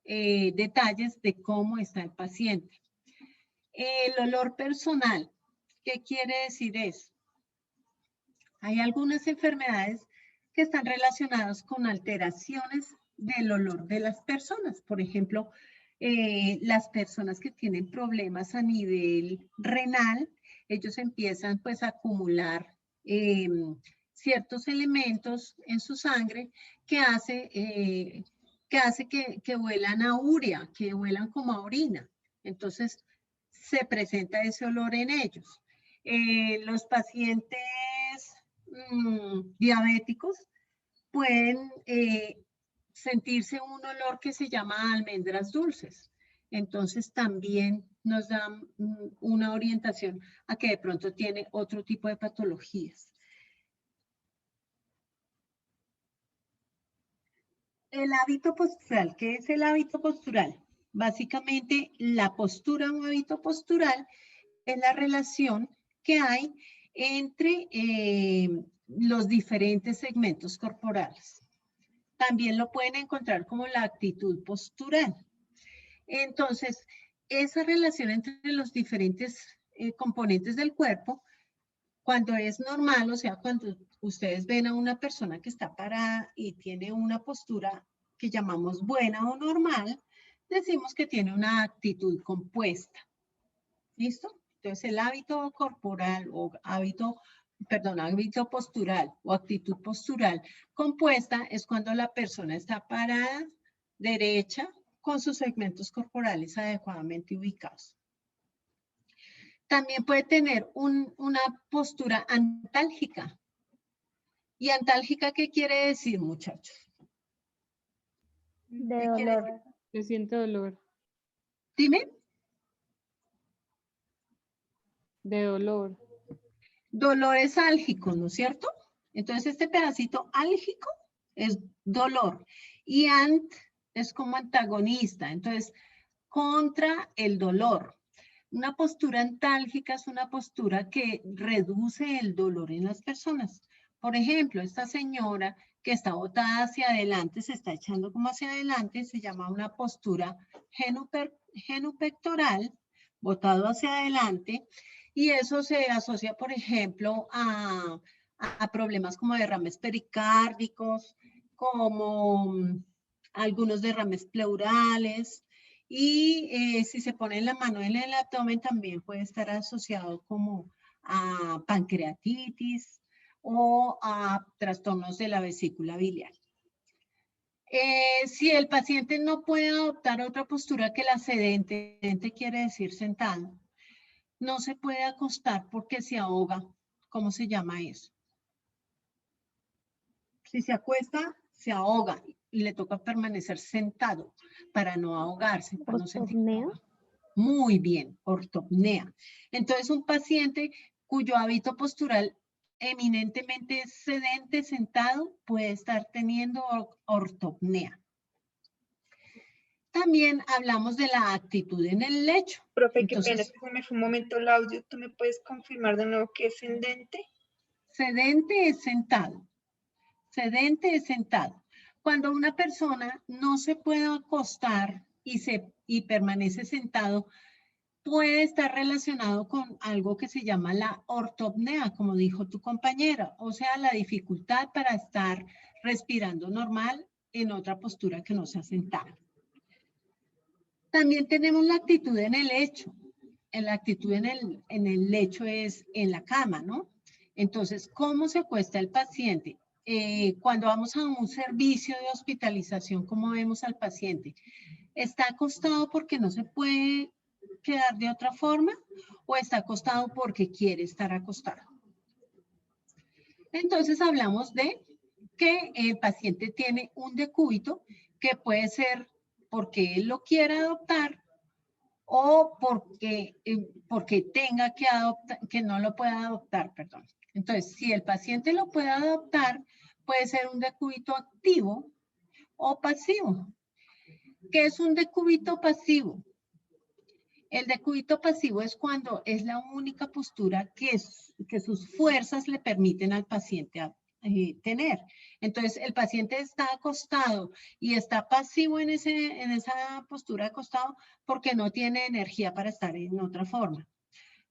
S1: detalles de cómo está el paciente. El olor personal, ¿qué quiere decir eso? Hay algunas enfermedades que están relacionadas con alteraciones del olor de las personas. Por ejemplo, las personas que tienen problemas a nivel renal, ellos empiezan pues a acumular ciertos elementos en su sangre que hace que huelan a urea, que huelan como a orina. Entonces, se presenta ese olor en ellos. Los pacientes diabéticos pueden sentirse un olor que se llama almendras dulces. Entonces también nos dan una orientación a que de pronto tiene otro tipo de patologías. El hábito postural. ¿Qué es el hábito postural? Básicamente la postura o hábito postural es la relación que hay entre los diferentes segmentos corporales. También lo pueden encontrar como la actitud postural. Entonces, esa relación entre los diferentes componentes del cuerpo, cuando es normal, o sea, cuando ustedes ven a una persona que está parada y tiene una postura que llamamos buena o normal, decimos que tiene una actitud compuesta. ¿Listo? Entonces, el hábito corporal o hábito postural o actitud postural compuesta es cuando la persona está parada, derecha, con sus segmentos corporales adecuadamente ubicados. También puede tener una postura antálgica. ¿Y antálgica qué quiere decir, muchachos?
S5: De dolor.
S6: Se siente dolor.
S1: Dime.
S6: De dolor.
S1: Dolor es álgico, ¿no es cierto? Entonces este pedacito álgico es dolor y ant es como antagonista, entonces contra el dolor. Una postura antálgica es una postura que reduce el dolor en las personas. Por ejemplo, esta señora que está botada hacia adelante, se está echando como hacia adelante, se llama una postura genupectoral, botado hacia adelante, y eso se asocia, por ejemplo, a problemas como derrames pericárdicos, como algunos derrames pleurales, y si se pone la mano en el abdomen también puede estar asociado como a pancreatitis o a trastornos de la vesícula biliar. Si el paciente no puede adoptar otra postura que la sedente quiere decir sentado, no se puede acostar porque se ahoga. ¿Cómo se llama eso? Si se acuesta, se ahoga y le toca permanecer sentado para no ahogarse. Para no sentir ahoga. Muy bien, ortopnea. Entonces, un paciente cuyo hábito postural eminentemente sedente, sentado, puede estar teniendo ortopnea. También hablamos de la actitud en el lecho.
S9: Profe, qué pena, se me fue un momento el audio. ¿Tú me puedes confirmar de nuevo qué es sedente?
S1: Sedente es sentado. Sedente es sentado. Cuando una persona no se puede acostar y permanece sentado, puede estar relacionado con algo que se llama la ortopnea, como dijo tu compañera, o sea, la dificultad para estar respirando normal en otra postura que no sea sentada. También tenemos la actitud en el lecho. La actitud en el lecho es en la cama, ¿no? Entonces, ¿cómo se acuesta el paciente? Cuando vamos a un servicio de hospitalización, ¿cómo vemos al paciente? ¿Está acostado porque no se puede quedar de otra forma o está acostado porque quiere estar acostado? Entonces hablamos de que el paciente tiene un decúbito que puede ser porque él lo quiere adoptar o porque tenga que adoptar, que no lo pueda adoptar, perdón. Entonces, si el paciente lo puede adoptar, puede ser un decúbito activo o pasivo. ¿Qué es un decúbito pasivo? El decúbito pasivo es cuando es la única postura que sus fuerzas le permiten al paciente tener. Entonces, el paciente está acostado y está pasivo en esa postura acostado porque no tiene energía para estar en otra forma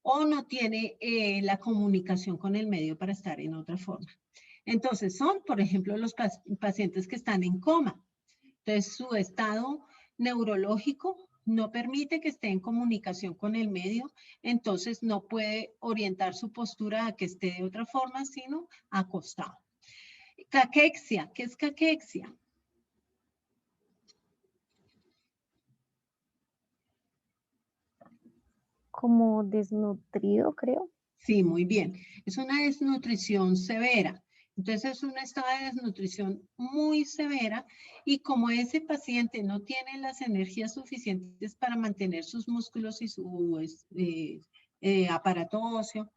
S1: o no tiene la comunicación con el medio para estar en otra forma. Entonces, son, por ejemplo, los pacientes que están en coma. Entonces, su estado neurológico no permite que esté en comunicación con el medio, entonces no puede orientar su postura a que esté de otra forma, sino acostado. Caquexia, ¿qué es caquexia?
S5: Como desnutrido, creo.
S1: Sí, muy bien. Es una desnutrición severa. Entonces es un estado de desnutrición muy severa y como ese paciente no tiene las energías suficientes para mantener sus músculos y su aparato óseo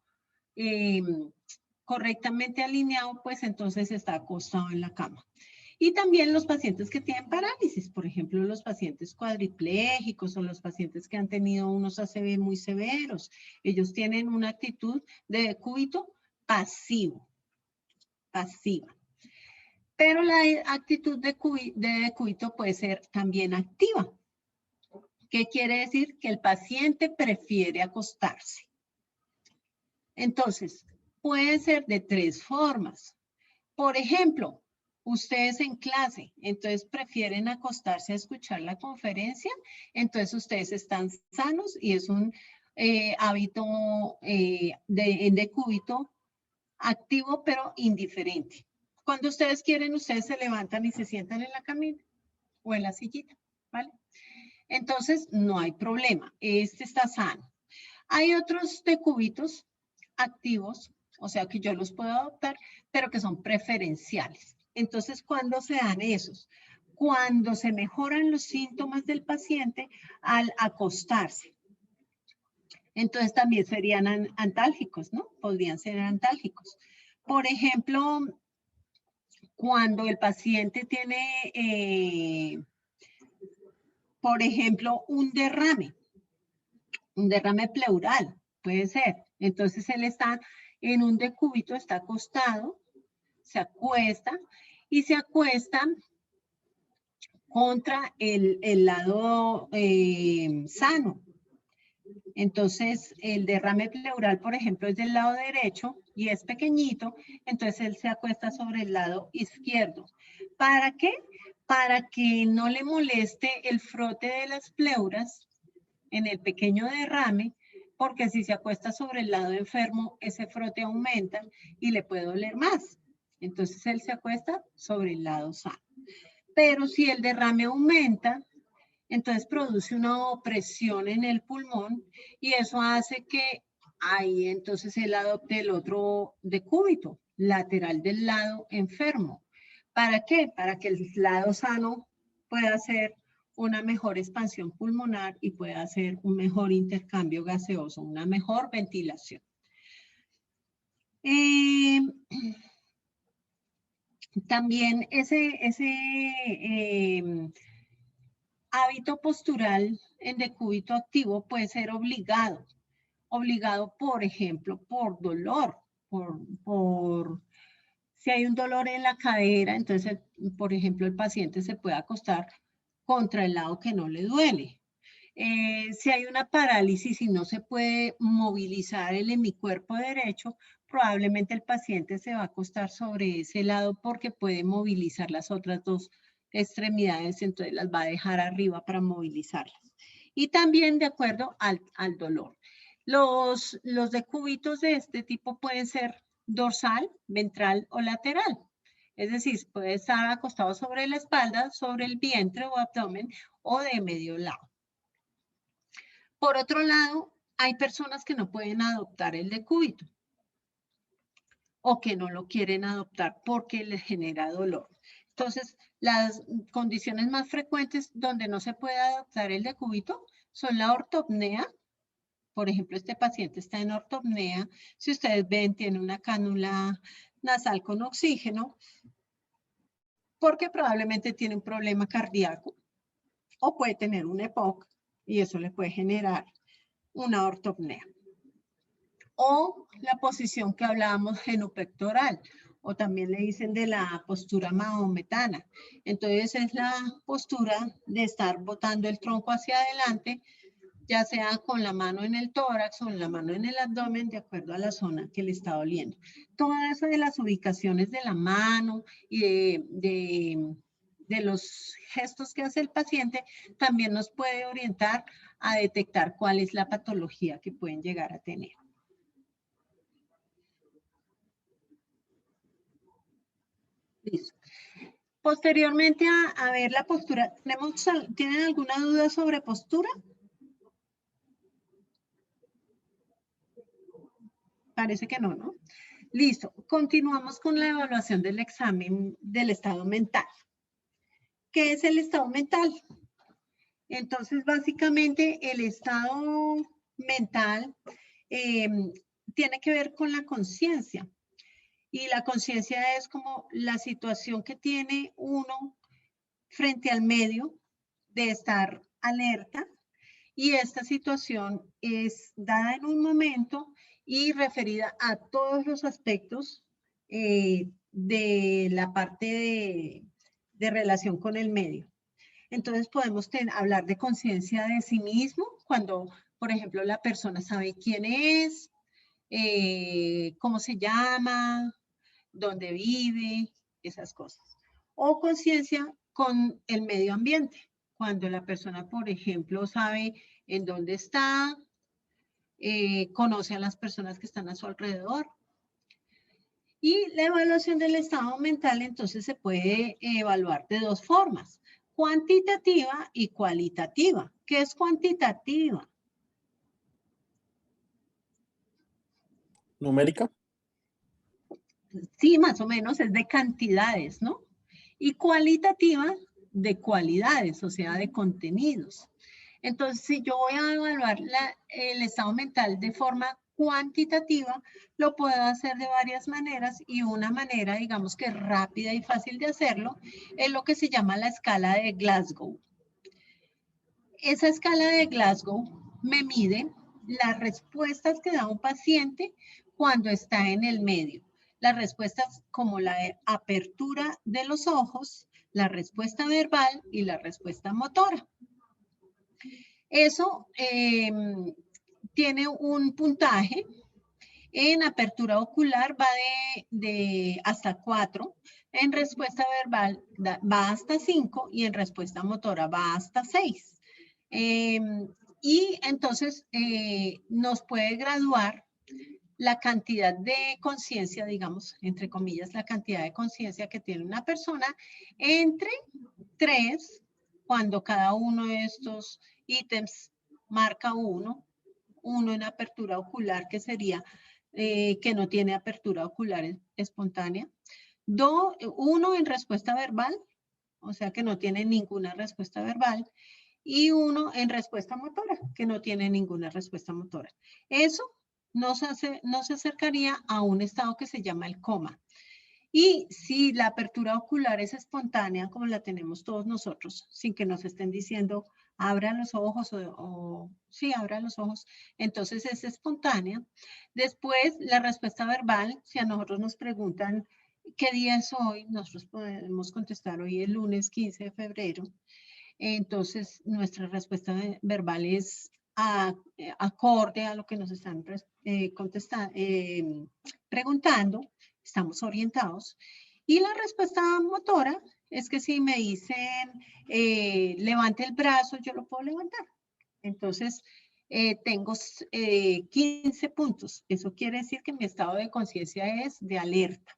S1: correctamente alineado, pues entonces está acostado en la cama. Y también los pacientes que tienen parálisis, por ejemplo, los pacientes cuadriplégicos o los pacientes que han tenido unos ACV muy severos, ellos tienen una actitud de decúbito pasiva. Pero la actitud de decúbito puede ser también activa. ¿Qué quiere decir? Que el paciente prefiere acostarse. Entonces, puede ser de tres formas. Por ejemplo, ustedes en clase, entonces prefieren acostarse a escuchar la conferencia, entonces ustedes están sanos y es un hábito en decúbito activo pero indiferente. Cuando ustedes quieren, ustedes se levantan y se sientan en la camilla o en la sillita, ¿vale? Entonces, no hay problema, este está sano. Hay otros decúbitos activos, o sea que yo los puedo adoptar, pero que son preferenciales. Entonces, ¿cuándo se dan esos? Cuando se mejoran los síntomas del paciente al acostarse. Entonces también serían antálgicos, ¿no? Podrían ser antálgicos. Por ejemplo, cuando el paciente tiene, por ejemplo, un derrame pleural, puede ser. Entonces él está en un decúbito, está acostado, se acuesta y se acuesta contra el lado sano. Entonces el derrame pleural, por ejemplo, es del lado derecho y es pequeñito, entonces él se acuesta sobre el lado izquierdo. ¿Para qué? Para que no le moleste el frote de las pleuras en el pequeño derrame, porque si se acuesta sobre el lado enfermo, ese frote aumenta y le puede doler más. Entonces él se acuesta sobre el lado sano. Pero si el derrame aumenta, entonces produce una opresión en el pulmón y eso hace que ahí entonces él adopte el otro decúbito lateral del lado enfermo. ¿Para qué? Para que el lado sano pueda hacer una mejor expansión pulmonar y pueda hacer un mejor intercambio gaseoso, una mejor ventilación. También ese hábito postural en decúbito activo puede ser obligado, por ejemplo, por dolor. si hay un dolor en la cadera, entonces, por ejemplo, el paciente se puede acostar contra el lado que no le duele. Si hay una parálisis y no se puede movilizar el hemicuerpo derecho, probablemente el paciente se va a acostar sobre ese lado porque puede movilizar las otras dos extremidades, entonces las va a dejar arriba para movilizarlas. Y también de acuerdo al dolor. Los decúbitos de este tipo pueden ser dorsal, ventral o lateral. Es decir, puede estar acostado sobre la espalda, sobre el vientre o abdomen o de medio lado. Por otro lado, hay personas que no pueden adoptar el decúbito o que no lo quieren adoptar porque les genera dolor. Entonces, las condiciones más frecuentes donde no se puede adoptar el decúbito son la ortopnea. Por ejemplo, este paciente está en ortopnea. Si ustedes ven, tiene una cánula nasal con oxígeno porque probablemente tiene un problema cardíaco o puede tener un EPOC y eso le puede generar una ortopnea. O la posición que hablábamos genupectoral, o también le dicen de la postura mahometana. Entonces es la postura de estar botando el tronco hacia adelante, ya sea con la mano en el tórax o en la mano en el abdomen, de acuerdo a la zona que le está doliendo. Todo eso de las ubicaciones de la mano y de los gestos que hace el paciente también nos puede orientar a detectar cuál es la patología que pueden llegar a tener. Listo. Posteriormente a ver la postura, ¿tienen alguna duda sobre postura? Parece que no, ¿no? Listo. Continuamos con la evaluación del examen del estado mental. ¿Qué es el estado mental? Entonces, básicamente, el estado mental tiene que ver con la conciencia. Y la conciencia es como la situación que tiene uno frente al medio de estar alerta. Y esta situación es dada en un momento y referida a todos los aspectos de la parte de relación con el medio. Entonces podemos hablar de conciencia de sí mismo cuando, por ejemplo, la persona sabe quién es, cómo se llama, dónde vive, esas cosas. O conciencia con el medio ambiente, cuando la persona, por ejemplo, sabe en dónde está, conoce a las personas que están a su alrededor. Y la evaluación del estado mental entonces se puede evaluar de dos formas, cuantitativa y cualitativa. ¿Qué es cuantitativa?
S8: ¿Numérica?
S1: Sí, más o menos, es de cantidades, ¿no? Y cualitativa de cualidades, o sea, de contenidos. Entonces, si yo voy a evaluar el estado mental de forma cuantitativa, lo puedo hacer de varias maneras y una manera, digamos que rápida y fácil de hacerlo, es lo que se llama la escala de Glasgow. Esa escala de Glasgow me mide las respuestas que da un paciente cuando está en el medio. Las respuestas como la apertura de los ojos, la respuesta verbal y la respuesta motora. Eso tiene un puntaje. En apertura ocular va de hasta 4, en respuesta verbal va hasta 5 y en respuesta motora va hasta 6. Y entonces nos puede graduar la cantidad de conciencia, digamos, entre comillas, la cantidad de conciencia que tiene una persona entre 3, cuando cada uno de estos ítems marca 1 en apertura ocular, que sería que no tiene apertura ocular espontánea. 1 en respuesta verbal, o sea que no tiene ninguna respuesta verbal. Y 1 en respuesta motora, que no tiene ninguna respuesta motora. Eso nos acercaría a un estado que se llama el coma. Y si la apertura ocular es espontánea, como la tenemos todos nosotros, sin que nos estén diciendo, abran los ojos sí, abran los ojos, entonces es espontánea. Después, la respuesta verbal, si a nosotros nos preguntan qué día es hoy, nosotros podemos contestar hoy el lunes 15 de febrero. Entonces, nuestra respuesta verbal es acorde a lo que nos están preguntando, estamos orientados. Y la respuesta motora es que si me dicen levante el brazo, yo lo puedo levantar. Entonces, tengo 15 puntos. Eso quiere decir que mi estado de conciencia es de alerta.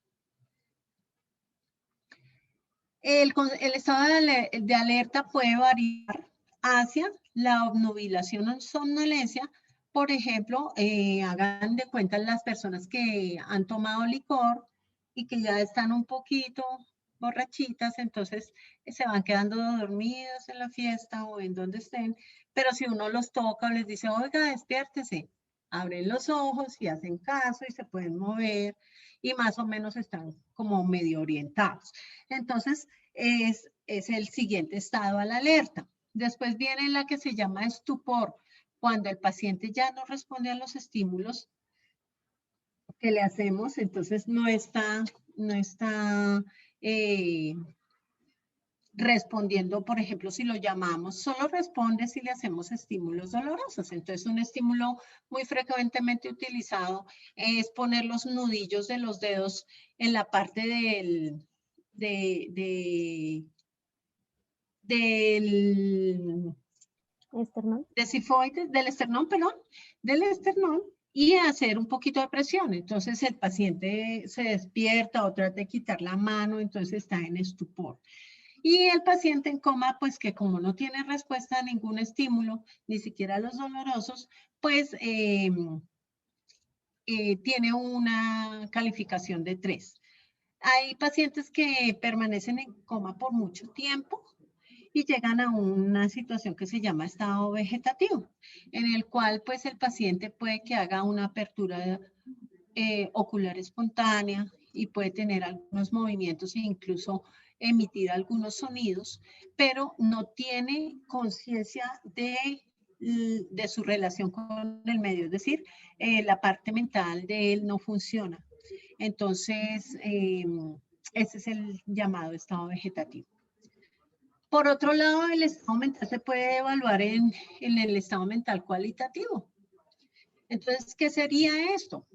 S1: El estado de alerta puede variar hacia la obnubilación o somnolencia. Por ejemplo, hagan de cuenta las personas que han tomado licor y que ya están un poquito borrachitas, entonces se van quedando dormidos en la fiesta o en donde estén, pero si uno los toca o les dice, oiga, despiértese, abren los ojos y hacen caso y se pueden mover y más o menos están como medio orientados. Entonces, es el siguiente estado a la alerta. Después viene la que se llama estupor, cuando el paciente ya no responde a los estímulos que le hacemos, entonces no está respondiendo, por ejemplo, si lo llamamos, solo responde si le hacemos estímulos dolorosos. Entonces, un estímulo muy frecuentemente utilizado es poner los nudillos de los dedos en la parte del
S5: ¿Esternón?
S1: Del esternón, y hacer un poquito de presión. Entonces el paciente se despierta o trata de quitar la mano, entonces está en estupor. Y el paciente en coma, pues que como no tiene respuesta a ningún estímulo, ni siquiera a los dolorosos, pues tiene una calificación de 3. Hay pacientes que permanecen en coma por mucho tiempo y llegan a una situación que se llama estado vegetativo, en el cual pues el paciente puede que haga una apertura ocular espontánea y puede tener algunos movimientos e incluso emitir algunos sonidos, pero no tiene conciencia de su relación con el medio, es decir, la parte mental de él no funciona. Entonces, ese es el llamado estado vegetativo. Por otro lado, el estado mental se puede evaluar en el estado mental cualitativo. Entonces, ¿qué sería esto?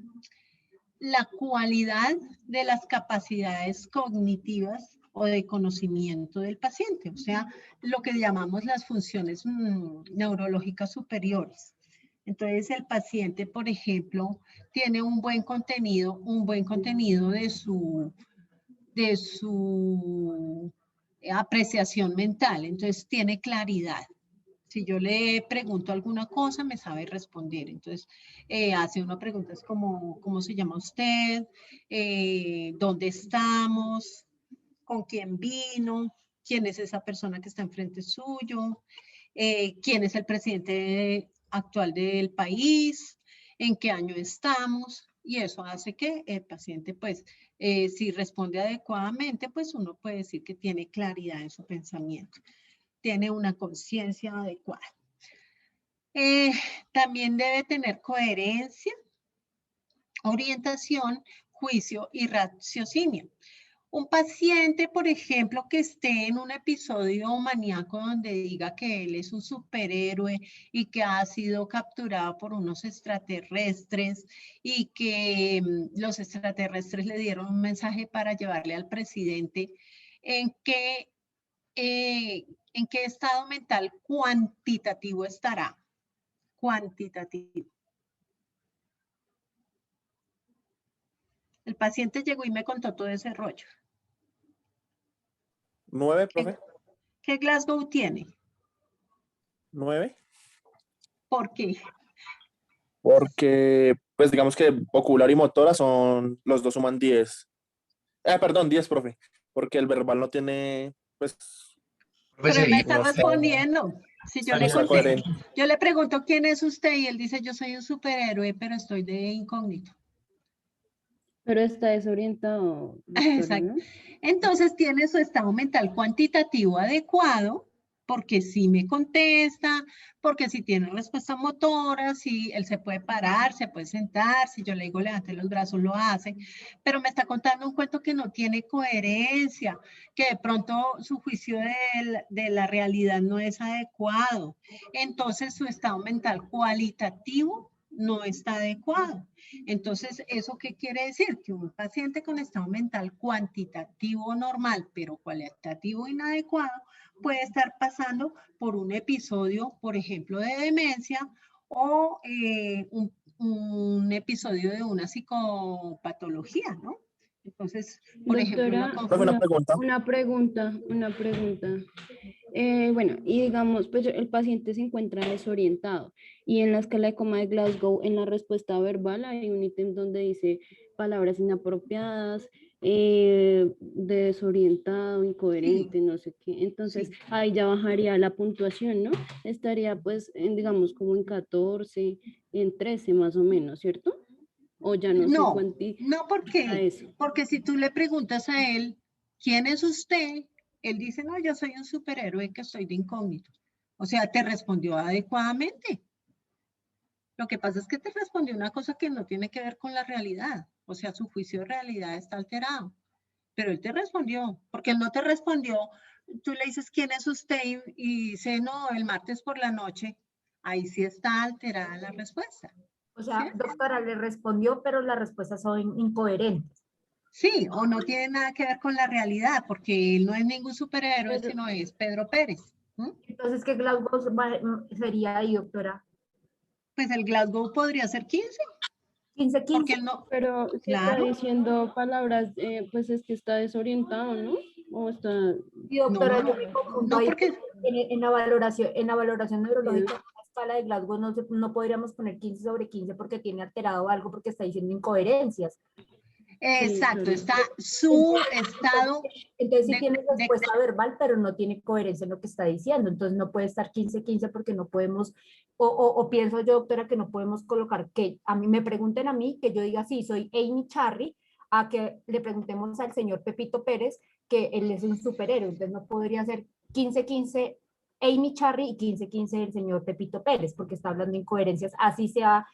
S1: La cualidad de las capacidades cognitivas o de conocimiento del paciente, o sea, lo que llamamos las funciones neurológicas superiores. Entonces, el paciente, por ejemplo, tiene un buen contenido de su apreciación mental, entonces tiene claridad. Si yo le pregunto alguna cosa, me sabe responder. Entonces, hace una pregunta como, ¿cómo se llama usted? ¿Dónde estamos? ¿Con quién vino? ¿Quién es esa persona que está enfrente suyo? ¿Quién es el presidente actual del país? ¿En qué año estamos? Y eso hace que el paciente, pues, si responde adecuadamente, pues uno puede decir que tiene claridad en su pensamiento. Tiene una conciencia adecuada. También debe tener coherencia, orientación, juicio y raciocinio. Un paciente, por ejemplo, que esté en un episodio maníaco donde diga que él es un superhéroe y que ha sido capturado por unos extraterrestres y que los extraterrestres le dieron un mensaje para llevarle al presidente, ¿en qué estado mental cuantitativo estará? Cuantitativo. El paciente llegó y me contó todo ese rollo.
S8: 9, profe.
S1: ¿Qué Glasgow tiene?
S8: 9.
S1: ¿Por qué?
S8: Porque, pues digamos que ocular y motora los dos suman 10. Perdón, 10, profe. Porque el verbal no tiene, pues...
S1: Pero él me está respondiendo. Si yo yo le pregunto quién es usted y él dice yo soy un superhéroe, pero estoy de incógnito.
S6: Pero está desorientado, doctora,
S1: Exacto.
S6: ¿no?
S1: Entonces tiene su estado mental cuantitativo adecuado, porque sí me contesta, porque sí tiene respuesta motora, si él se puede parar, se puede sentar, si yo le digo levante los brazos, lo hace, pero me está contando un cuento que no tiene coherencia, que de pronto su juicio de la realidad no es adecuado. Entonces su estado mental cualitativo no está adecuado. Entonces, ¿eso qué quiere decir? Que un paciente con estado mental cuantitativo normal, pero cualitativo inadecuado, puede estar pasando por un episodio, por ejemplo, de demencia o un episodio de una psicopatología, ¿no? Entonces, por ejemplo,
S6: Doctora,
S8: Profe, una pregunta.
S6: una pregunta. Bueno, y digamos, pues el paciente se encuentra desorientado y en la escala de coma de Glasgow, en la respuesta verbal hay un ítem donde dice palabras inapropiadas, desorientado, incoherente, no sé qué. Entonces, ahí ya bajaría la puntuación, ¿no? Estaría pues, digamos, como en 14, en 13 más o menos, ¿cierto? O ya no sé
S1: No,
S6: cuánto
S1: no, porque si tú le preguntas a él, ¿quién es usted? Él dice, no, yo soy un superhéroe que estoy de incógnito. O sea, te respondió adecuadamente. Lo que pasa es que te respondió una cosa que no tiene que ver con la realidad. O sea, su juicio de realidad está alterado. Pero él te respondió, porque él no te respondió. Tú le dices, ¿quién es usted? Y dice, no, el martes por la noche. Ahí sí está alterada la respuesta.
S12: O sea, doctora, le respondió, pero las respuestas son incoherentes.
S1: Sí, o no tiene nada que ver con la realidad, porque él no es ningún superhéroe, sino es Pedro Pérez.
S12: Entonces, ¿qué Glasgow sería ahí, doctora?
S1: Pues el Glasgow podría ser 15.
S12: 15, 15.
S1: Porque él no,
S6: pero si está diciendo palabras, pues es que está desorientado, ¿no? O está...
S12: Sí, doctora,
S1: No,
S12: yo me confundo
S1: no,
S12: ahí
S1: porque...
S12: en la valoración neurológica, en la escala de Glasgow no podríamos poner 15 sobre 15 porque tiene alterado algo, porque está diciendo incoherencias.
S1: Exacto, está su estado.
S12: Entonces sí tiene respuesta verbal, pero no tiene coherencia en lo que está diciendo. Entonces no puede estar 15-15 porque no podemos, o pienso yo, doctora, que no podemos colocar que a mí me pregunten a mí, que yo diga sí, soy Amy Charry, a que le preguntemos al señor Pepito Pérez que él es un superhéroe. Entonces no podría ser 15-15 Amy Charry y 15-15 el señor Pepito Pérez, porque está hablando de incoherencias, así sea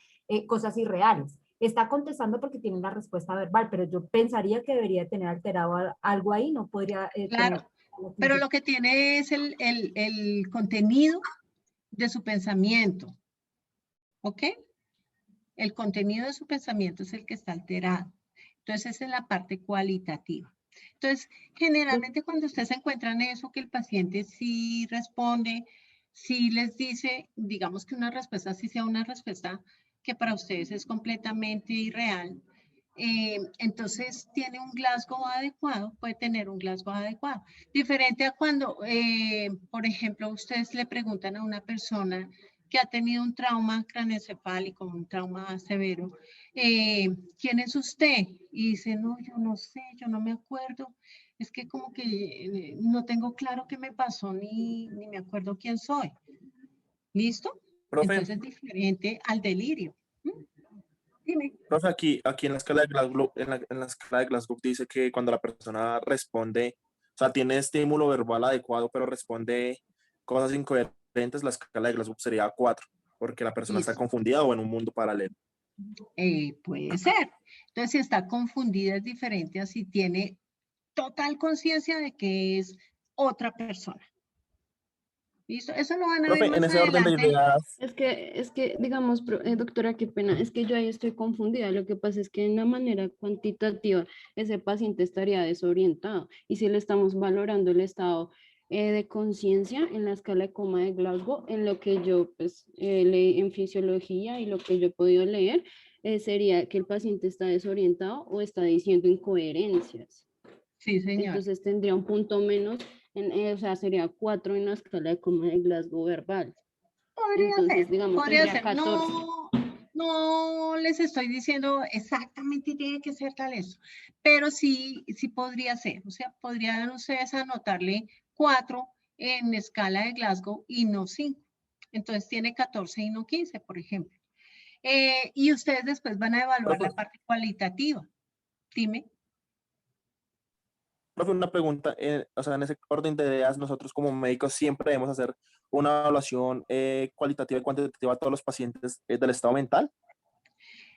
S12: cosas irreales. Está contestando porque tiene una respuesta verbal, pero yo pensaría que debería tener alterado algo ahí, no podría
S1: claro, pero lo que tiene es el contenido de su pensamiento, ¿ok? El contenido de su pensamiento es el que está alterado. Entonces, esa es la parte cualitativa. Entonces, generalmente cuando ustedes se encuentran eso, que el paciente sí responde, sí les dice, digamos que una respuesta sí sea una respuesta que para ustedes es completamente irreal, entonces tiene un Glasgow adecuado, puede tener un Glasgow adecuado. Diferente a cuando, por ejemplo, ustedes le preguntan a una persona que ha tenido un trauma craneoencefálico, un trauma severo, ¿quién es usted? Y dice, no, yo no sé, yo no me acuerdo, es que como que no tengo claro qué me pasó, ni me acuerdo quién soy. ¿Listo?
S8: Profe.
S1: Entonces es diferente al delirio. Dime.
S8: Profe, aquí en la escala de Glasgow, en la escala de Glasgow dice que cuando la persona responde, o sea, tiene estímulo verbal adecuado, pero responde cosas incoherentes, la escala de Glasgow sería 4, porque la persona está confundida o en un mundo paralelo.
S1: Puede ser. Entonces, si está confundida es diferente a si tiene total conciencia de que es otra persona. ¿Listo? Eso lo van a
S8: Profe,
S1: ver más
S8: en ese orden de
S1: adelante.
S8: ideas.
S6: Es que digamos, doctora, qué pena, es que yo ahí estoy confundida. Lo que pasa es que en la manera cuantitativa ese paciente estaría desorientado y si le estamos valorando el estado de conciencia en la escala de coma de Glasgow, en lo que yo pues leí en fisiología y lo que yo he podido leer, sería que el paciente está desorientado o está diciendo incoherencias.
S1: Sí, señor.
S6: Entonces tendría un punto menos, o sea, sería 4 en la escala de coma de Glasgow verbal.
S1: Podría
S6: Entonces,
S1: ser,
S6: digamos,
S1: podría
S6: tendría
S1: ser.
S6: 14.
S1: No les estoy diciendo exactamente tiene que ser tal eso, pero sí podría ser. O sea, podrían ustedes anotarle 4 en escala de Glasgow y no 5. Entonces tiene 14 y no 15, por ejemplo. Y ustedes después van a evaluar la parte cualitativa. Dime.
S8: Profe, una pregunta, o sea, en ese orden de ideas, nosotros como médicos siempre debemos hacer una evaluación cualitativa y cuantitativa a todos los pacientes del estado mental.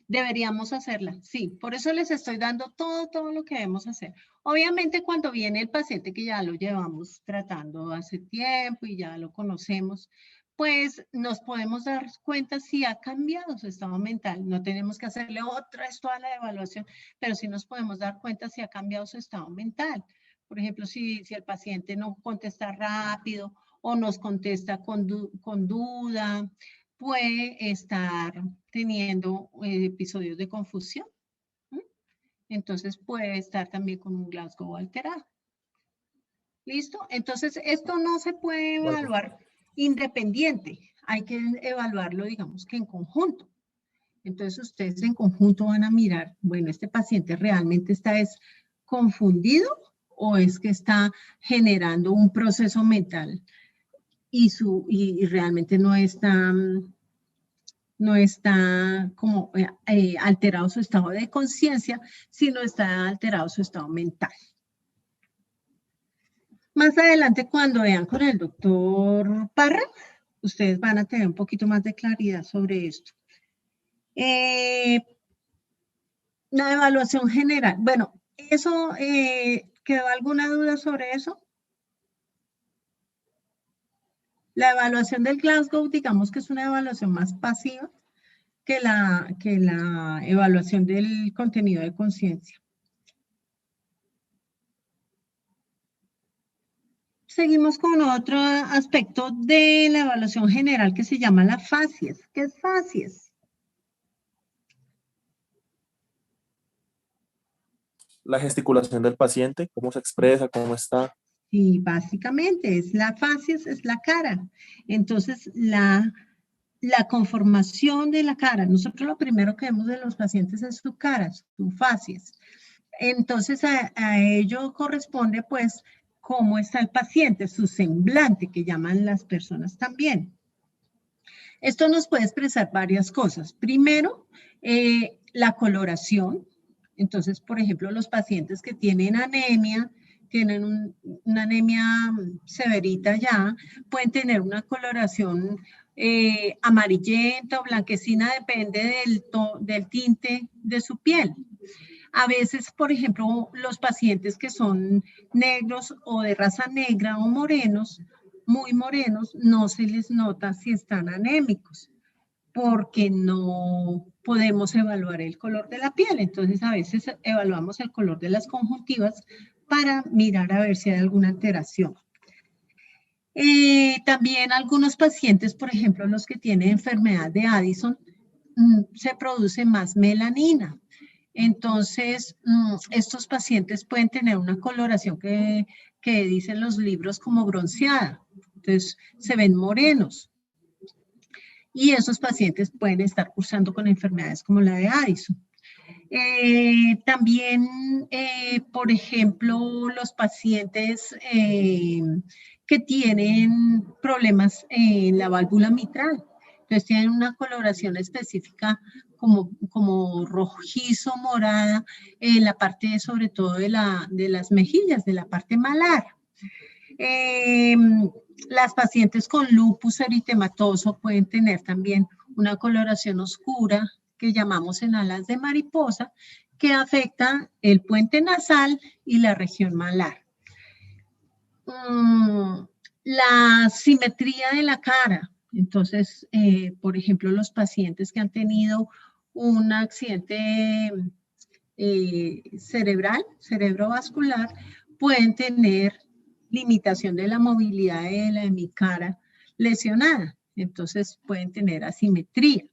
S1: Deberíamos hacerla, sí. Por eso les estoy dando todo lo que debemos hacer. Obviamente cuando viene el paciente que ya lo llevamos tratando hace tiempo y ya lo conocemos, pues nos podemos dar cuenta si ha cambiado su estado mental. No tenemos que hacerle otra vez toda la evaluación, pero sí nos podemos dar cuenta si ha cambiado su estado mental. Por ejemplo, si el paciente no contesta rápido o nos contesta con duda, puede estar teniendo episodios de confusión. Entonces puede estar también con un Glasgow alterado. ¿Listo? Entonces esto no se puede evaluar independiente. Hay que evaluarlo, digamos que en conjunto. Entonces ustedes en conjunto van a mirar, bueno, este paciente realmente está confundido o es que está generando un proceso mental y realmente no está como alterado su estado de conciencia, sino está alterado su estado mental. Más adelante, cuando vean con el doctor Parra, ustedes van a tener un poquito más de claridad sobre esto. La evaluación general. Bueno, eso, ¿quedó alguna duda sobre eso? La evaluación del Glasgow, digamos que es una evaluación más pasiva que la evaluación del contenido de conciencia. Seguimos con otro aspecto de la evaluación general que se llama la facies. ¿Qué es facies?
S8: La gesticulación del paciente, cómo se expresa, cómo está.
S1: Sí, básicamente es la facies, es la cara. Entonces, la conformación de la cara. Nosotros lo primero que vemos de los pacientes es su cara, su facies. Entonces, a ello corresponde, pues, cómo está el paciente, su semblante, que llaman las personas también. Esto nos puede expresar varias cosas. Primero, la coloración. Entonces, por ejemplo, los pacientes que tienen anemia, tienen una anemia severita ya, pueden tener una coloración amarillenta o blanquecina, depende del tinte de su piel. A veces, por ejemplo, los pacientes que son negros o de raza negra o morenos, muy morenos, no se les nota si están anémicos, porque no podemos evaluar el color de la piel. Entonces, a veces evaluamos el color de las conjuntivas para mirar a ver si hay alguna alteración. También algunos pacientes, por ejemplo, los que tienen enfermedad de Addison, se produce más melanina. Entonces, estos pacientes pueden tener una coloración que dicen los libros como bronceada. Entonces, se ven morenos. Y esos pacientes pueden estar cursando con enfermedades como la de Addison. También, por ejemplo, los pacientes que tienen problemas en la válvula mitral. Entonces tienen una coloración específica como rojizo, morada, en la parte sobre todo de las mejillas, de la parte malar. Las pacientes con lupus eritematoso pueden tener también una coloración oscura que llamamos en alas de mariposa, que afecta el puente nasal y la región malar. La simetría de la cara. Entonces, por ejemplo, los pacientes que han tenido un accidente cerebrovascular pueden tener limitación de la movilidad de la hemicara lesionada. Entonces, pueden tener asimetría.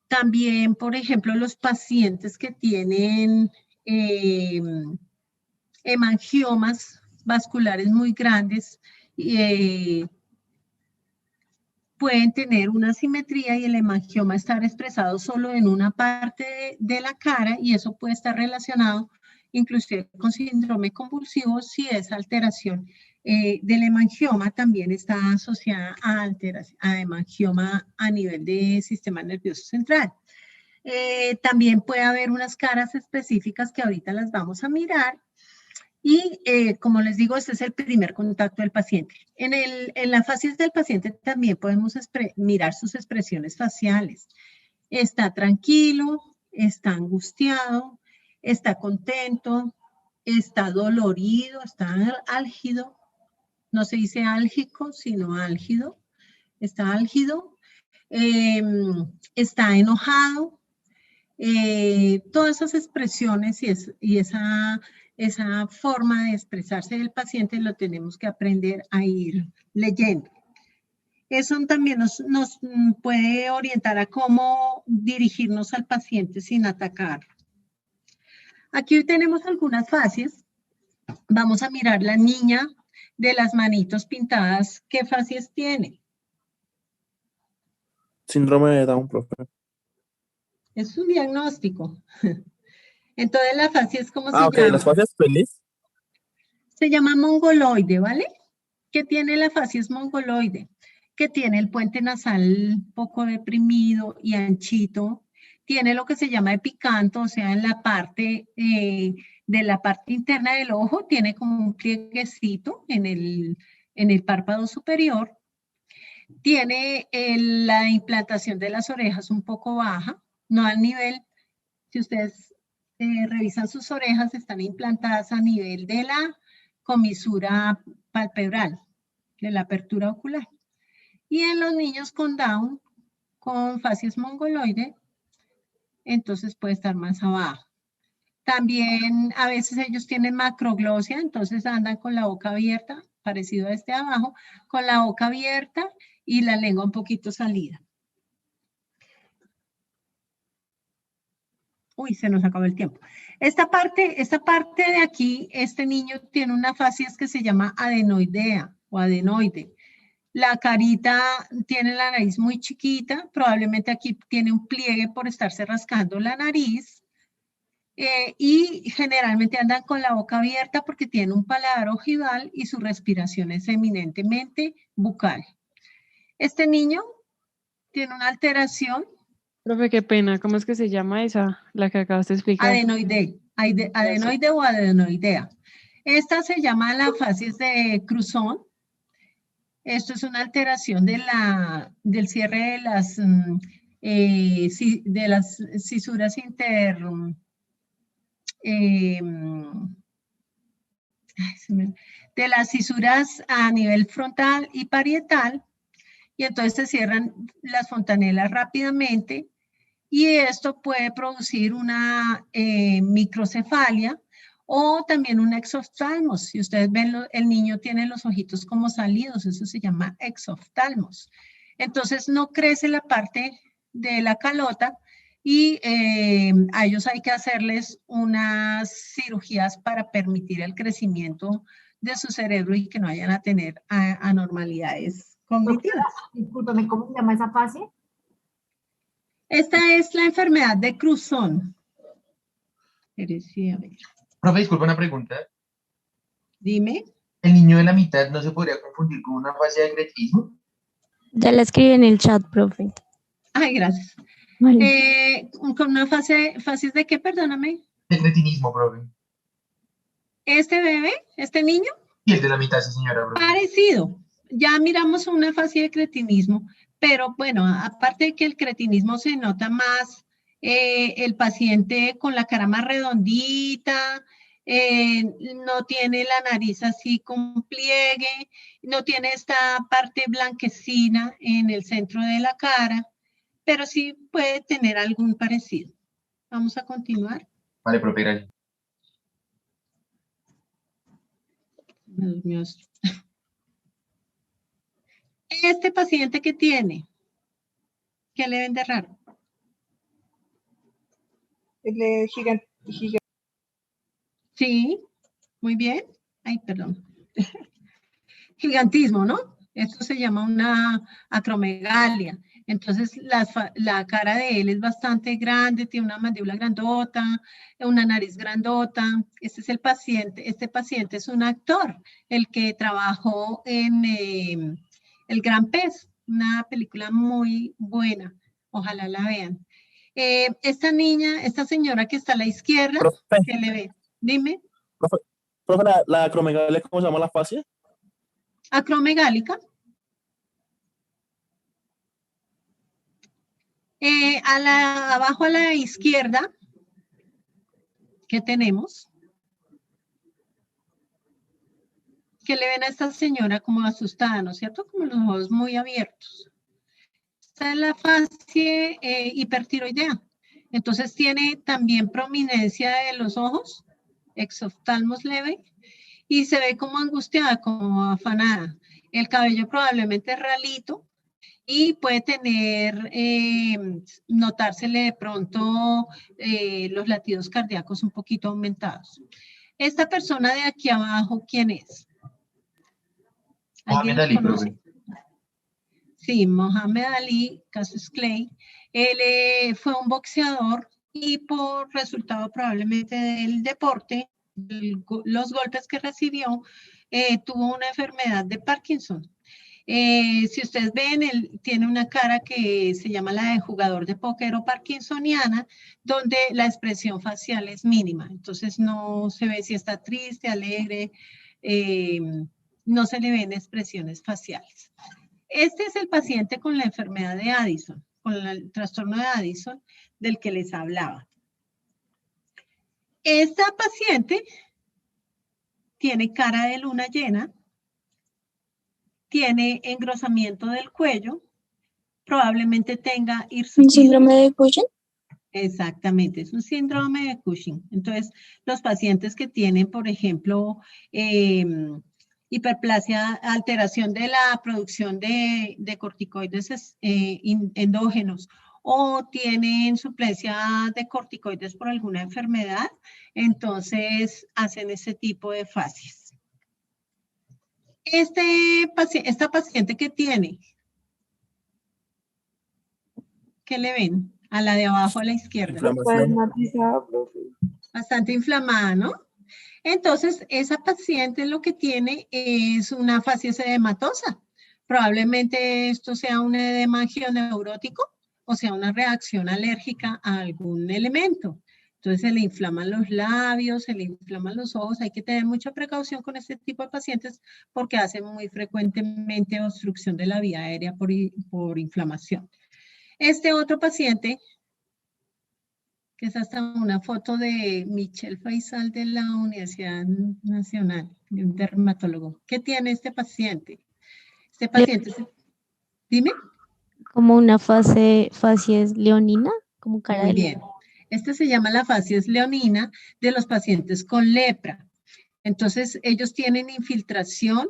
S1: También, por ejemplo, los pacientes que tienen hemangiomas vasculares muy grandes pueden tener una asimetría y el hemangioma estar expresado solo en una parte de la cara y eso puede estar relacionado inclusive con síndrome convulsivo si esa alteración del hemangioma también está asociada a hemangioma a nivel del sistema nervioso central. También puede haber unas caras específicas que ahorita las vamos a mirar. Y como les digo, este es el primer contacto del paciente. En la facies del paciente también podemos mirar sus expresiones faciales. Está tranquilo, está angustiado, está contento, está dolorido, está álgido. No se dice álgico, sino álgido. Está álgido, está enojado. Todas esas expresiones y esa forma de expresarse del paciente lo tenemos que aprender a ir leyendo. Eso también nos puede orientar a cómo dirigirnos al paciente sin atacar. Aquí tenemos algunas facies. Vamos a mirar la niña de las manitos pintadas. ¿Qué facies tiene?
S8: Síndrome de Down, profe.
S1: Es un diagnóstico. Entonces la facies, ¿cómo se
S8: ok,
S1: llama?
S8: las facies feliz.
S1: Se llama mongoloide, ¿vale? ¿Qué tiene la facies mongoloide? Que tiene el puente nasal poco deprimido y anchito. Tiene lo que se llama epicanto, o sea, en la parte de la parte interna del ojo, tiene como un plieguecito en el párpado superior. Tiene la implantación de las orejas un poco baja, no al nivel, si ustedes revisan sus orejas, están implantadas a nivel de la comisura palpebral, de la apertura ocular. Y en los niños con Down, con facies mongoloide, entonces puede estar más abajo. También a veces ellos tienen macroglosia, entonces andan con la boca abierta, parecido a este de abajo, con la boca abierta y la lengua un poquito salida. Uy, se nos acabó el tiempo. Esta parte de aquí, este niño tiene una facies que se llama adenoidea o adenoide. La carita tiene la nariz muy chiquita, probablemente aquí tiene un pliegue por estarse rascando la nariz. Y generalmente andan con la boca abierta porque tienen un paladar ojival y su respiración es eminentemente bucal. Este niño tiene una alteración.
S11: Profe, qué pena, ¿cómo es que se llama esa, la que acabas de explicar?
S1: Adenoide o adenoidea. Esta se llama la facies de Cruzón. Esto es una alteración del cierre de las cisuras de las cisuras a nivel frontal y parietal, y entonces se cierran las fontanelas rápidamente, y esto puede producir una microcefalia o también un exoftalmos. Si ustedes ven, el niño tiene los ojitos como salidos, eso se llama exoftalmos. Entonces no crece la parte de la calota, y a ellos hay que hacerles unas cirugías para permitir el crecimiento de su cerebro y que no vayan a tener anormalidades cognitivas.
S12: Discúlpame, ¿cómo se llama esa fase?
S1: Esta es la enfermedad de Cruzón.
S13: Profe, disculpa una pregunta.
S1: Dime.
S13: ¿El niño de la mitad no se podría confundir con una fase de cretismo?
S5: Ya la escribí en el chat, profe.
S1: Ay, gracias.
S5: Vale.
S1: Con una fases de qué, perdóname.
S13: De cretinismo, profe.
S1: ¿Este bebé? ¿Este niño?
S13: Y el de la mitad, sí, señora, profe.
S1: Parecido. Ya miramos una fase de cretinismo, pero bueno, aparte de que el cretinismo se nota más, el paciente con la cara más redondita, no tiene la nariz así con pliegue, no tiene esta parte blanquecina en el centro de la cara, pero sí puede tener algún parecido. Vamos a continuar.
S13: Vale, profe, gracias.
S1: Me durmió esto. Este paciente que tiene, ¿qué le ven de raro?
S9: El gigante.
S1: Sí, muy bien. Ay, perdón. Gigantismo, ¿no? Esto se llama una acromegalia. Entonces, la cara de él es bastante grande, tiene una mandíbula grandota, una nariz grandota. Este es el paciente. Este paciente es un actor, el que trabajó en El Gran Pez, una película muy buena. Ojalá la vean. Esta niña, esta señora que está a la izquierda,
S8: Profe,
S1: que le ve, dime,
S8: profe, la acromegalia, ¿cómo se llama la fascia?
S1: acromegálica. Abajo a la izquierda, ¿qué tenemos? Que le ven a esta señora como asustada, ¿no es cierto? Como los ojos muy abiertos. Esta es la fascia hipertiroidea. Entonces tiene también prominencia de los ojos, exoftalmos leve, y se ve como angustiada, como afanada. El cabello probablemente es ralito y puede tener, notársele de pronto los latidos cardíacos un poquito aumentados. Esta persona de aquí abajo, ¿quién es? ¿Alguien
S13: Mohamed
S1: lo
S13: Ali,
S1: conoce?
S13: profe.
S1: Sí, Mohamed Ali, Cassius Clay. Él fue un boxeador y por resultado probablemente del deporte, los golpes que recibió, tuvo una enfermedad de Parkinson. Si ustedes ven, él tiene una cara que se llama la de jugador de póker o parkinsoniana, donde la expresión facial es mínima. Entonces no se ve si está triste, alegre, no se le ven expresiones faciales. Este es el paciente con la enfermedad de Addison, con el trastorno de Addison del que les hablaba. Esta paciente tiene cara de luna llena, tiene engrosamiento del cuello, probablemente tenga hirsutismo.
S14: ¿Un síndrome de Cushing?
S1: Exactamente, es un síndrome de Cushing. Entonces, los pacientes que tienen, por ejemplo, hiperplasia, alteración de la producción de corticoides endógenos o tienen suplencia de corticoides por alguna enfermedad, entonces hacen ese tipo de fascias. Esta paciente que tiene, ¿qué le ven? A la de abajo a la izquierda. Bastante inflamada, ¿no? Entonces, esa paciente lo que tiene es una fascia edematosa. Probablemente esto sea un edema angioneurótico o sea una reacción alérgica a algún elemento. Entonces se le inflaman los labios, se le inflaman los ojos. Hay que tener mucha precaución con este tipo de pacientes porque hacen muy frecuentemente obstrucción de la vía aérea por inflamación. Este otro paciente, que es hasta una foto de Michelle Faisal de la Universidad Nacional, de un dermatólogo. ¿Qué tiene este paciente? Este paciente, dime.
S5: Como una fascia es leonina, como cara
S1: Muy
S5: de
S1: bien. Esta se llama la fascia leonina de los pacientes con lepra. Entonces, ellos tienen infiltración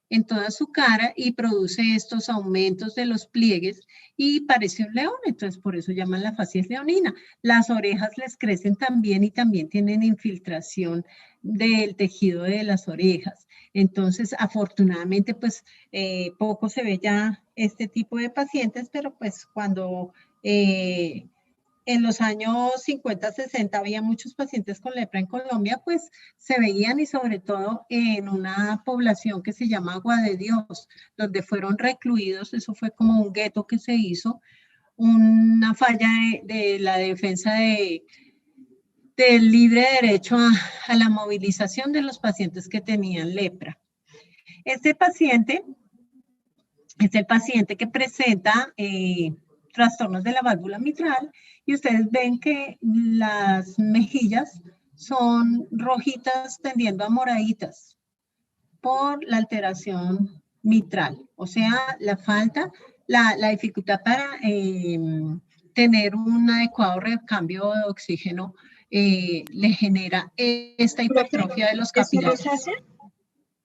S1: en toda su cara y produce estos aumentos de los pliegues y parece un león, entonces por eso llaman la fascia leonina. Las orejas les crecen también y también tienen infiltración del tejido de las orejas. Entonces, afortunadamente, pues poco se ve ya este tipo de pacientes, pero pues cuando en los años 50, 60 había muchos pacientes con lepra en Colombia, pues se veían y sobre todo en una población que se llama Agua de Dios, donde fueron recluidos, eso fue como un gueto que se hizo, una falla de la defensa del libre derecho a la movilización de los pacientes que tenían lepra. Este paciente es el paciente que presenta trastornos de la válvula mitral y ustedes ven que las mejillas son rojitas tendiendo a moraditas por la alteración mitral, o sea, la falta, la dificultad para tener un adecuado recambio de oxígeno le genera esta hipertrofia de los capilares.
S9: ¿Es rosácea?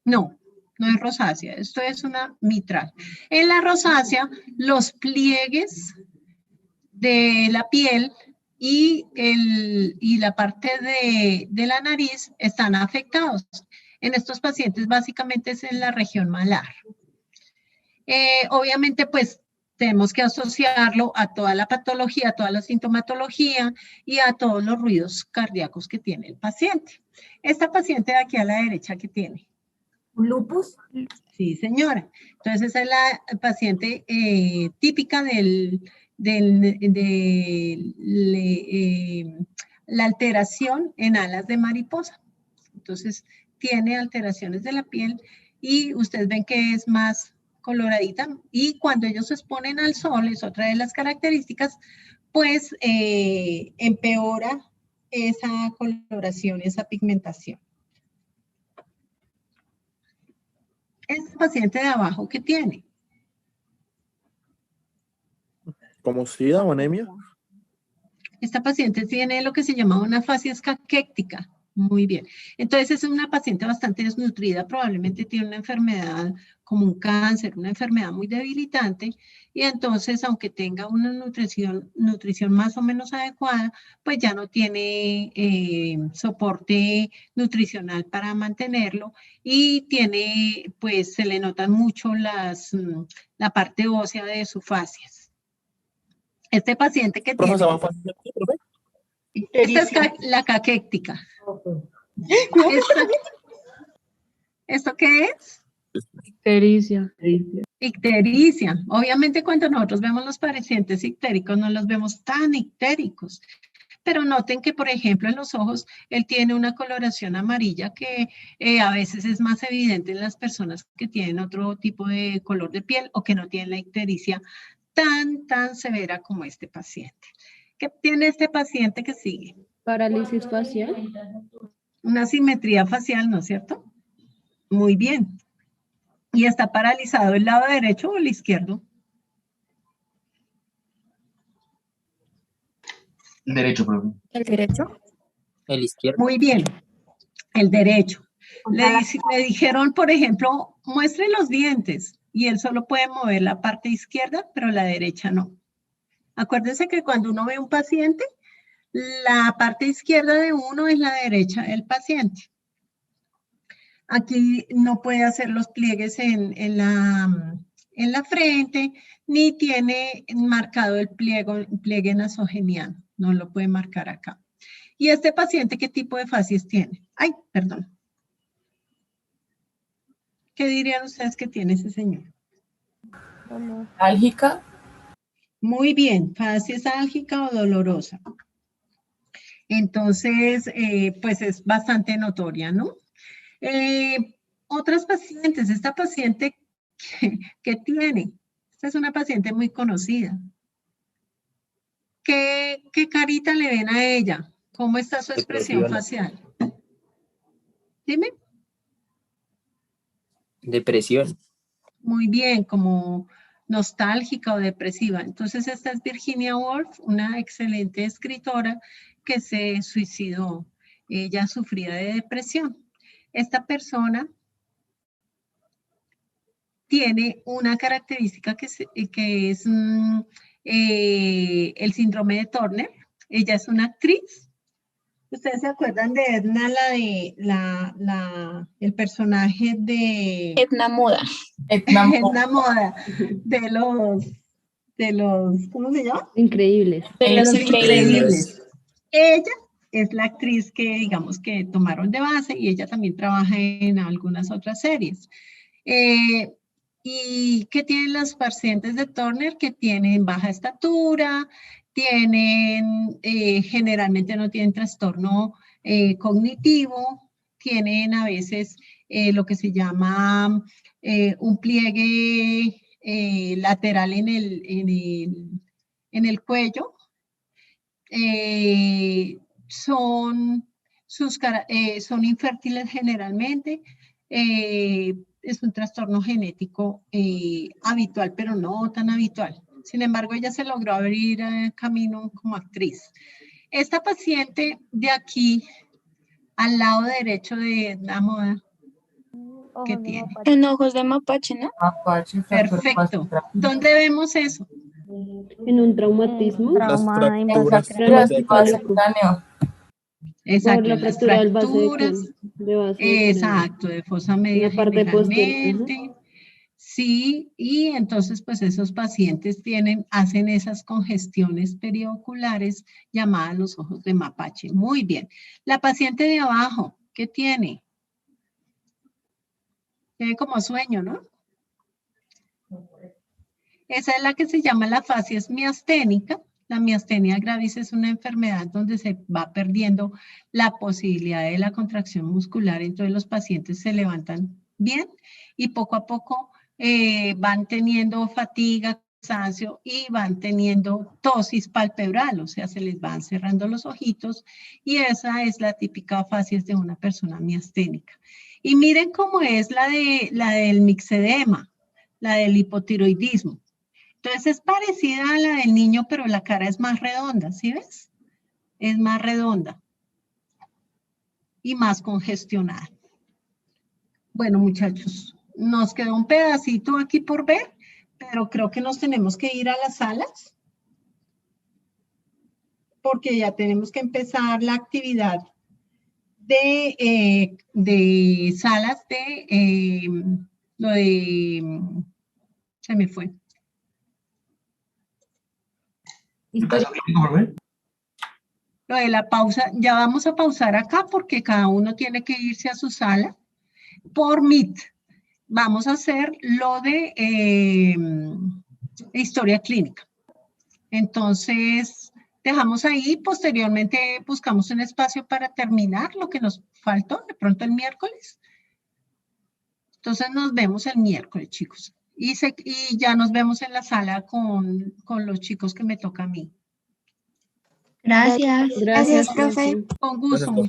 S1: No, no es rosácea, esto es una mitral. En la rosácea, los pliegues de la piel y la parte de la nariz están afectados. En estos pacientes básicamente es en la región malar. Obviamente pues tenemos que asociarlo a toda la patología, a toda la sintomatología y a todos los ruidos cardíacos que tiene el paciente. Esta paciente de aquí a la derecha, ¿qué tiene?
S12: ¿Lupus?
S1: Sí, señora. Entonces esa es la paciente típica del la alteración en alas de mariposa. Entonces, tiene alteraciones de la piel y ustedes ven que es más coloradita. Y cuando ellos se exponen al sol, es otra de las características, pues empeora esa coloración, esa pigmentación. Este paciente de abajo, ¿qué tiene?
S8: ¿Como SIDA o anemia?
S1: Esta paciente tiene lo que se llama una facies caquéctica. Muy bien. Entonces es una paciente bastante desnutrida, probablemente tiene una enfermedad como un cáncer, una enfermedad muy debilitante, y entonces aunque tenga una nutrición más o menos adecuada, pues ya no tiene soporte nutricional para mantenerlo, y tiene, pues se le notan mucho la parte ósea de su facies. Este paciente que tiene... Esta es la caquéctica. ¿Esto qué es?
S11: Ictericia.
S1: Ictericia. Obviamente cuando nosotros vemos los pacientes ictéricos no los vemos tan ictéricos. Pero noten que, por ejemplo, en los ojos, él tiene una coloración amarilla que a veces es más evidente en las personas que tienen otro tipo de color de piel o que no tienen la ictericia tan severa como este paciente. ¿Qué tiene este paciente que sigue?
S6: Parálisis facial.
S1: Una simetría facial, ¿no es cierto? Muy bien. ¿Y está paralizado el lado derecho o el izquierdo?
S13: El derecho, profe.
S14: ¿El derecho?
S15: El izquierdo.
S1: Muy bien. El derecho. Le dijeron, por ejemplo, muestre los dientes y él solo puede mover la parte izquierda, pero la derecha no. Acuérdense que cuando uno ve a un paciente, la parte izquierda de uno es la derecha del paciente. Aquí no puede hacer los pliegues en la frente, ni tiene marcado el pliegue nasogeniano. No lo puede marcar acá. ¿Y este paciente qué tipo de facies tiene? Ay, perdón. ¿Qué dirían ustedes que tiene ese señor?
S14: Álgica.
S1: Muy bien, facies álgica o dolorosa. Entonces, pues es bastante notoria, ¿no? Otras pacientes, esta paciente que tiene, esta es una paciente muy conocida. ¿Qué carita le ven a ella? ¿Cómo está su expresión facial? Dime.
S15: Depresión.
S1: Muy bien, como nostálgica o depresiva. Entonces esta es Virginia Woolf, una excelente escritora que se suicidó. Ella sufría de depresión. Esta persona tiene una característica que es el síndrome de Turner. Ella es una actriz. ¿Ustedes se acuerdan de Edna, el personaje de...
S14: Edna Moda.
S1: Edna Moda, de los, ¿cómo se llama?
S6: Increíbles.
S14: De los Increíbles.
S1: Ella es la actriz que, digamos, que tomaron de base, y ella también trabaja en algunas otras series. ¿Y qué tienen los pacientes de Turner? Que tienen baja estatura, generalmente no tienen trastorno cognitivo, tienen a veces lo que se llama un pliegue lateral en el cuello. Son infértiles generalmente. Es un trastorno genético habitual, pero no tan habitual. Sin embargo, ella se logró abrir camino como actriz. Esta paciente de aquí, al lado derecho de la moda, ¿qué tiene?
S14: En ojos de mapache, ¿no?
S13: Mapache.
S1: Perfecto. ¿Dónde vemos eso?
S6: En un traumatismo.
S8: Las fracturas.
S1: Exacto,
S6: Por la
S1: las
S6: fractura del vaso
S1: fracturas.
S6: de base de
S1: Exacto, de fosa media
S6: la parte posterior.
S1: generalmente. Sí, y entonces pues esos pacientes hacen esas congestiones perioculares llamadas los ojos de mapache. Muy bien. La paciente de abajo, ¿qué tiene? Tiene como sueño, ¿no? Esa es la que se llama la facies miasténica. La miastenia gravis es una enfermedad donde se va perdiendo la posibilidad de la contracción muscular, entonces los pacientes se levantan bien y poco a poco van teniendo fatiga, cansancio y van teniendo tosis palpebral, o sea, se les van cerrando los ojitos y esa es la típica facies de una persona miasténica. Y miren cómo es la del mixedema, la del hipotiroidismo. Entonces es parecida a la del niño, pero la cara es más redonda, ¿sí ves? Es más redonda y más congestionada. Bueno, muchachos, nos quedó un pedacito aquí por ver, pero creo que nos tenemos que ir a las salas porque ya tenemos que empezar la actividad de salas se me fue. Lo de la pausa, ya vamos a pausar acá porque cada uno tiene que irse a su sala por Meet. Vamos a hacer lo de historia clínica. Entonces, dejamos ahí, posteriormente buscamos un espacio para terminar lo que nos faltó, de pronto el miércoles. Entonces nos vemos el miércoles, chicos. Y ya nos vemos en la sala con los chicos que me toca a mí.
S14: Gracias.
S6: Gracias,
S14: profe.
S1: Con gusto.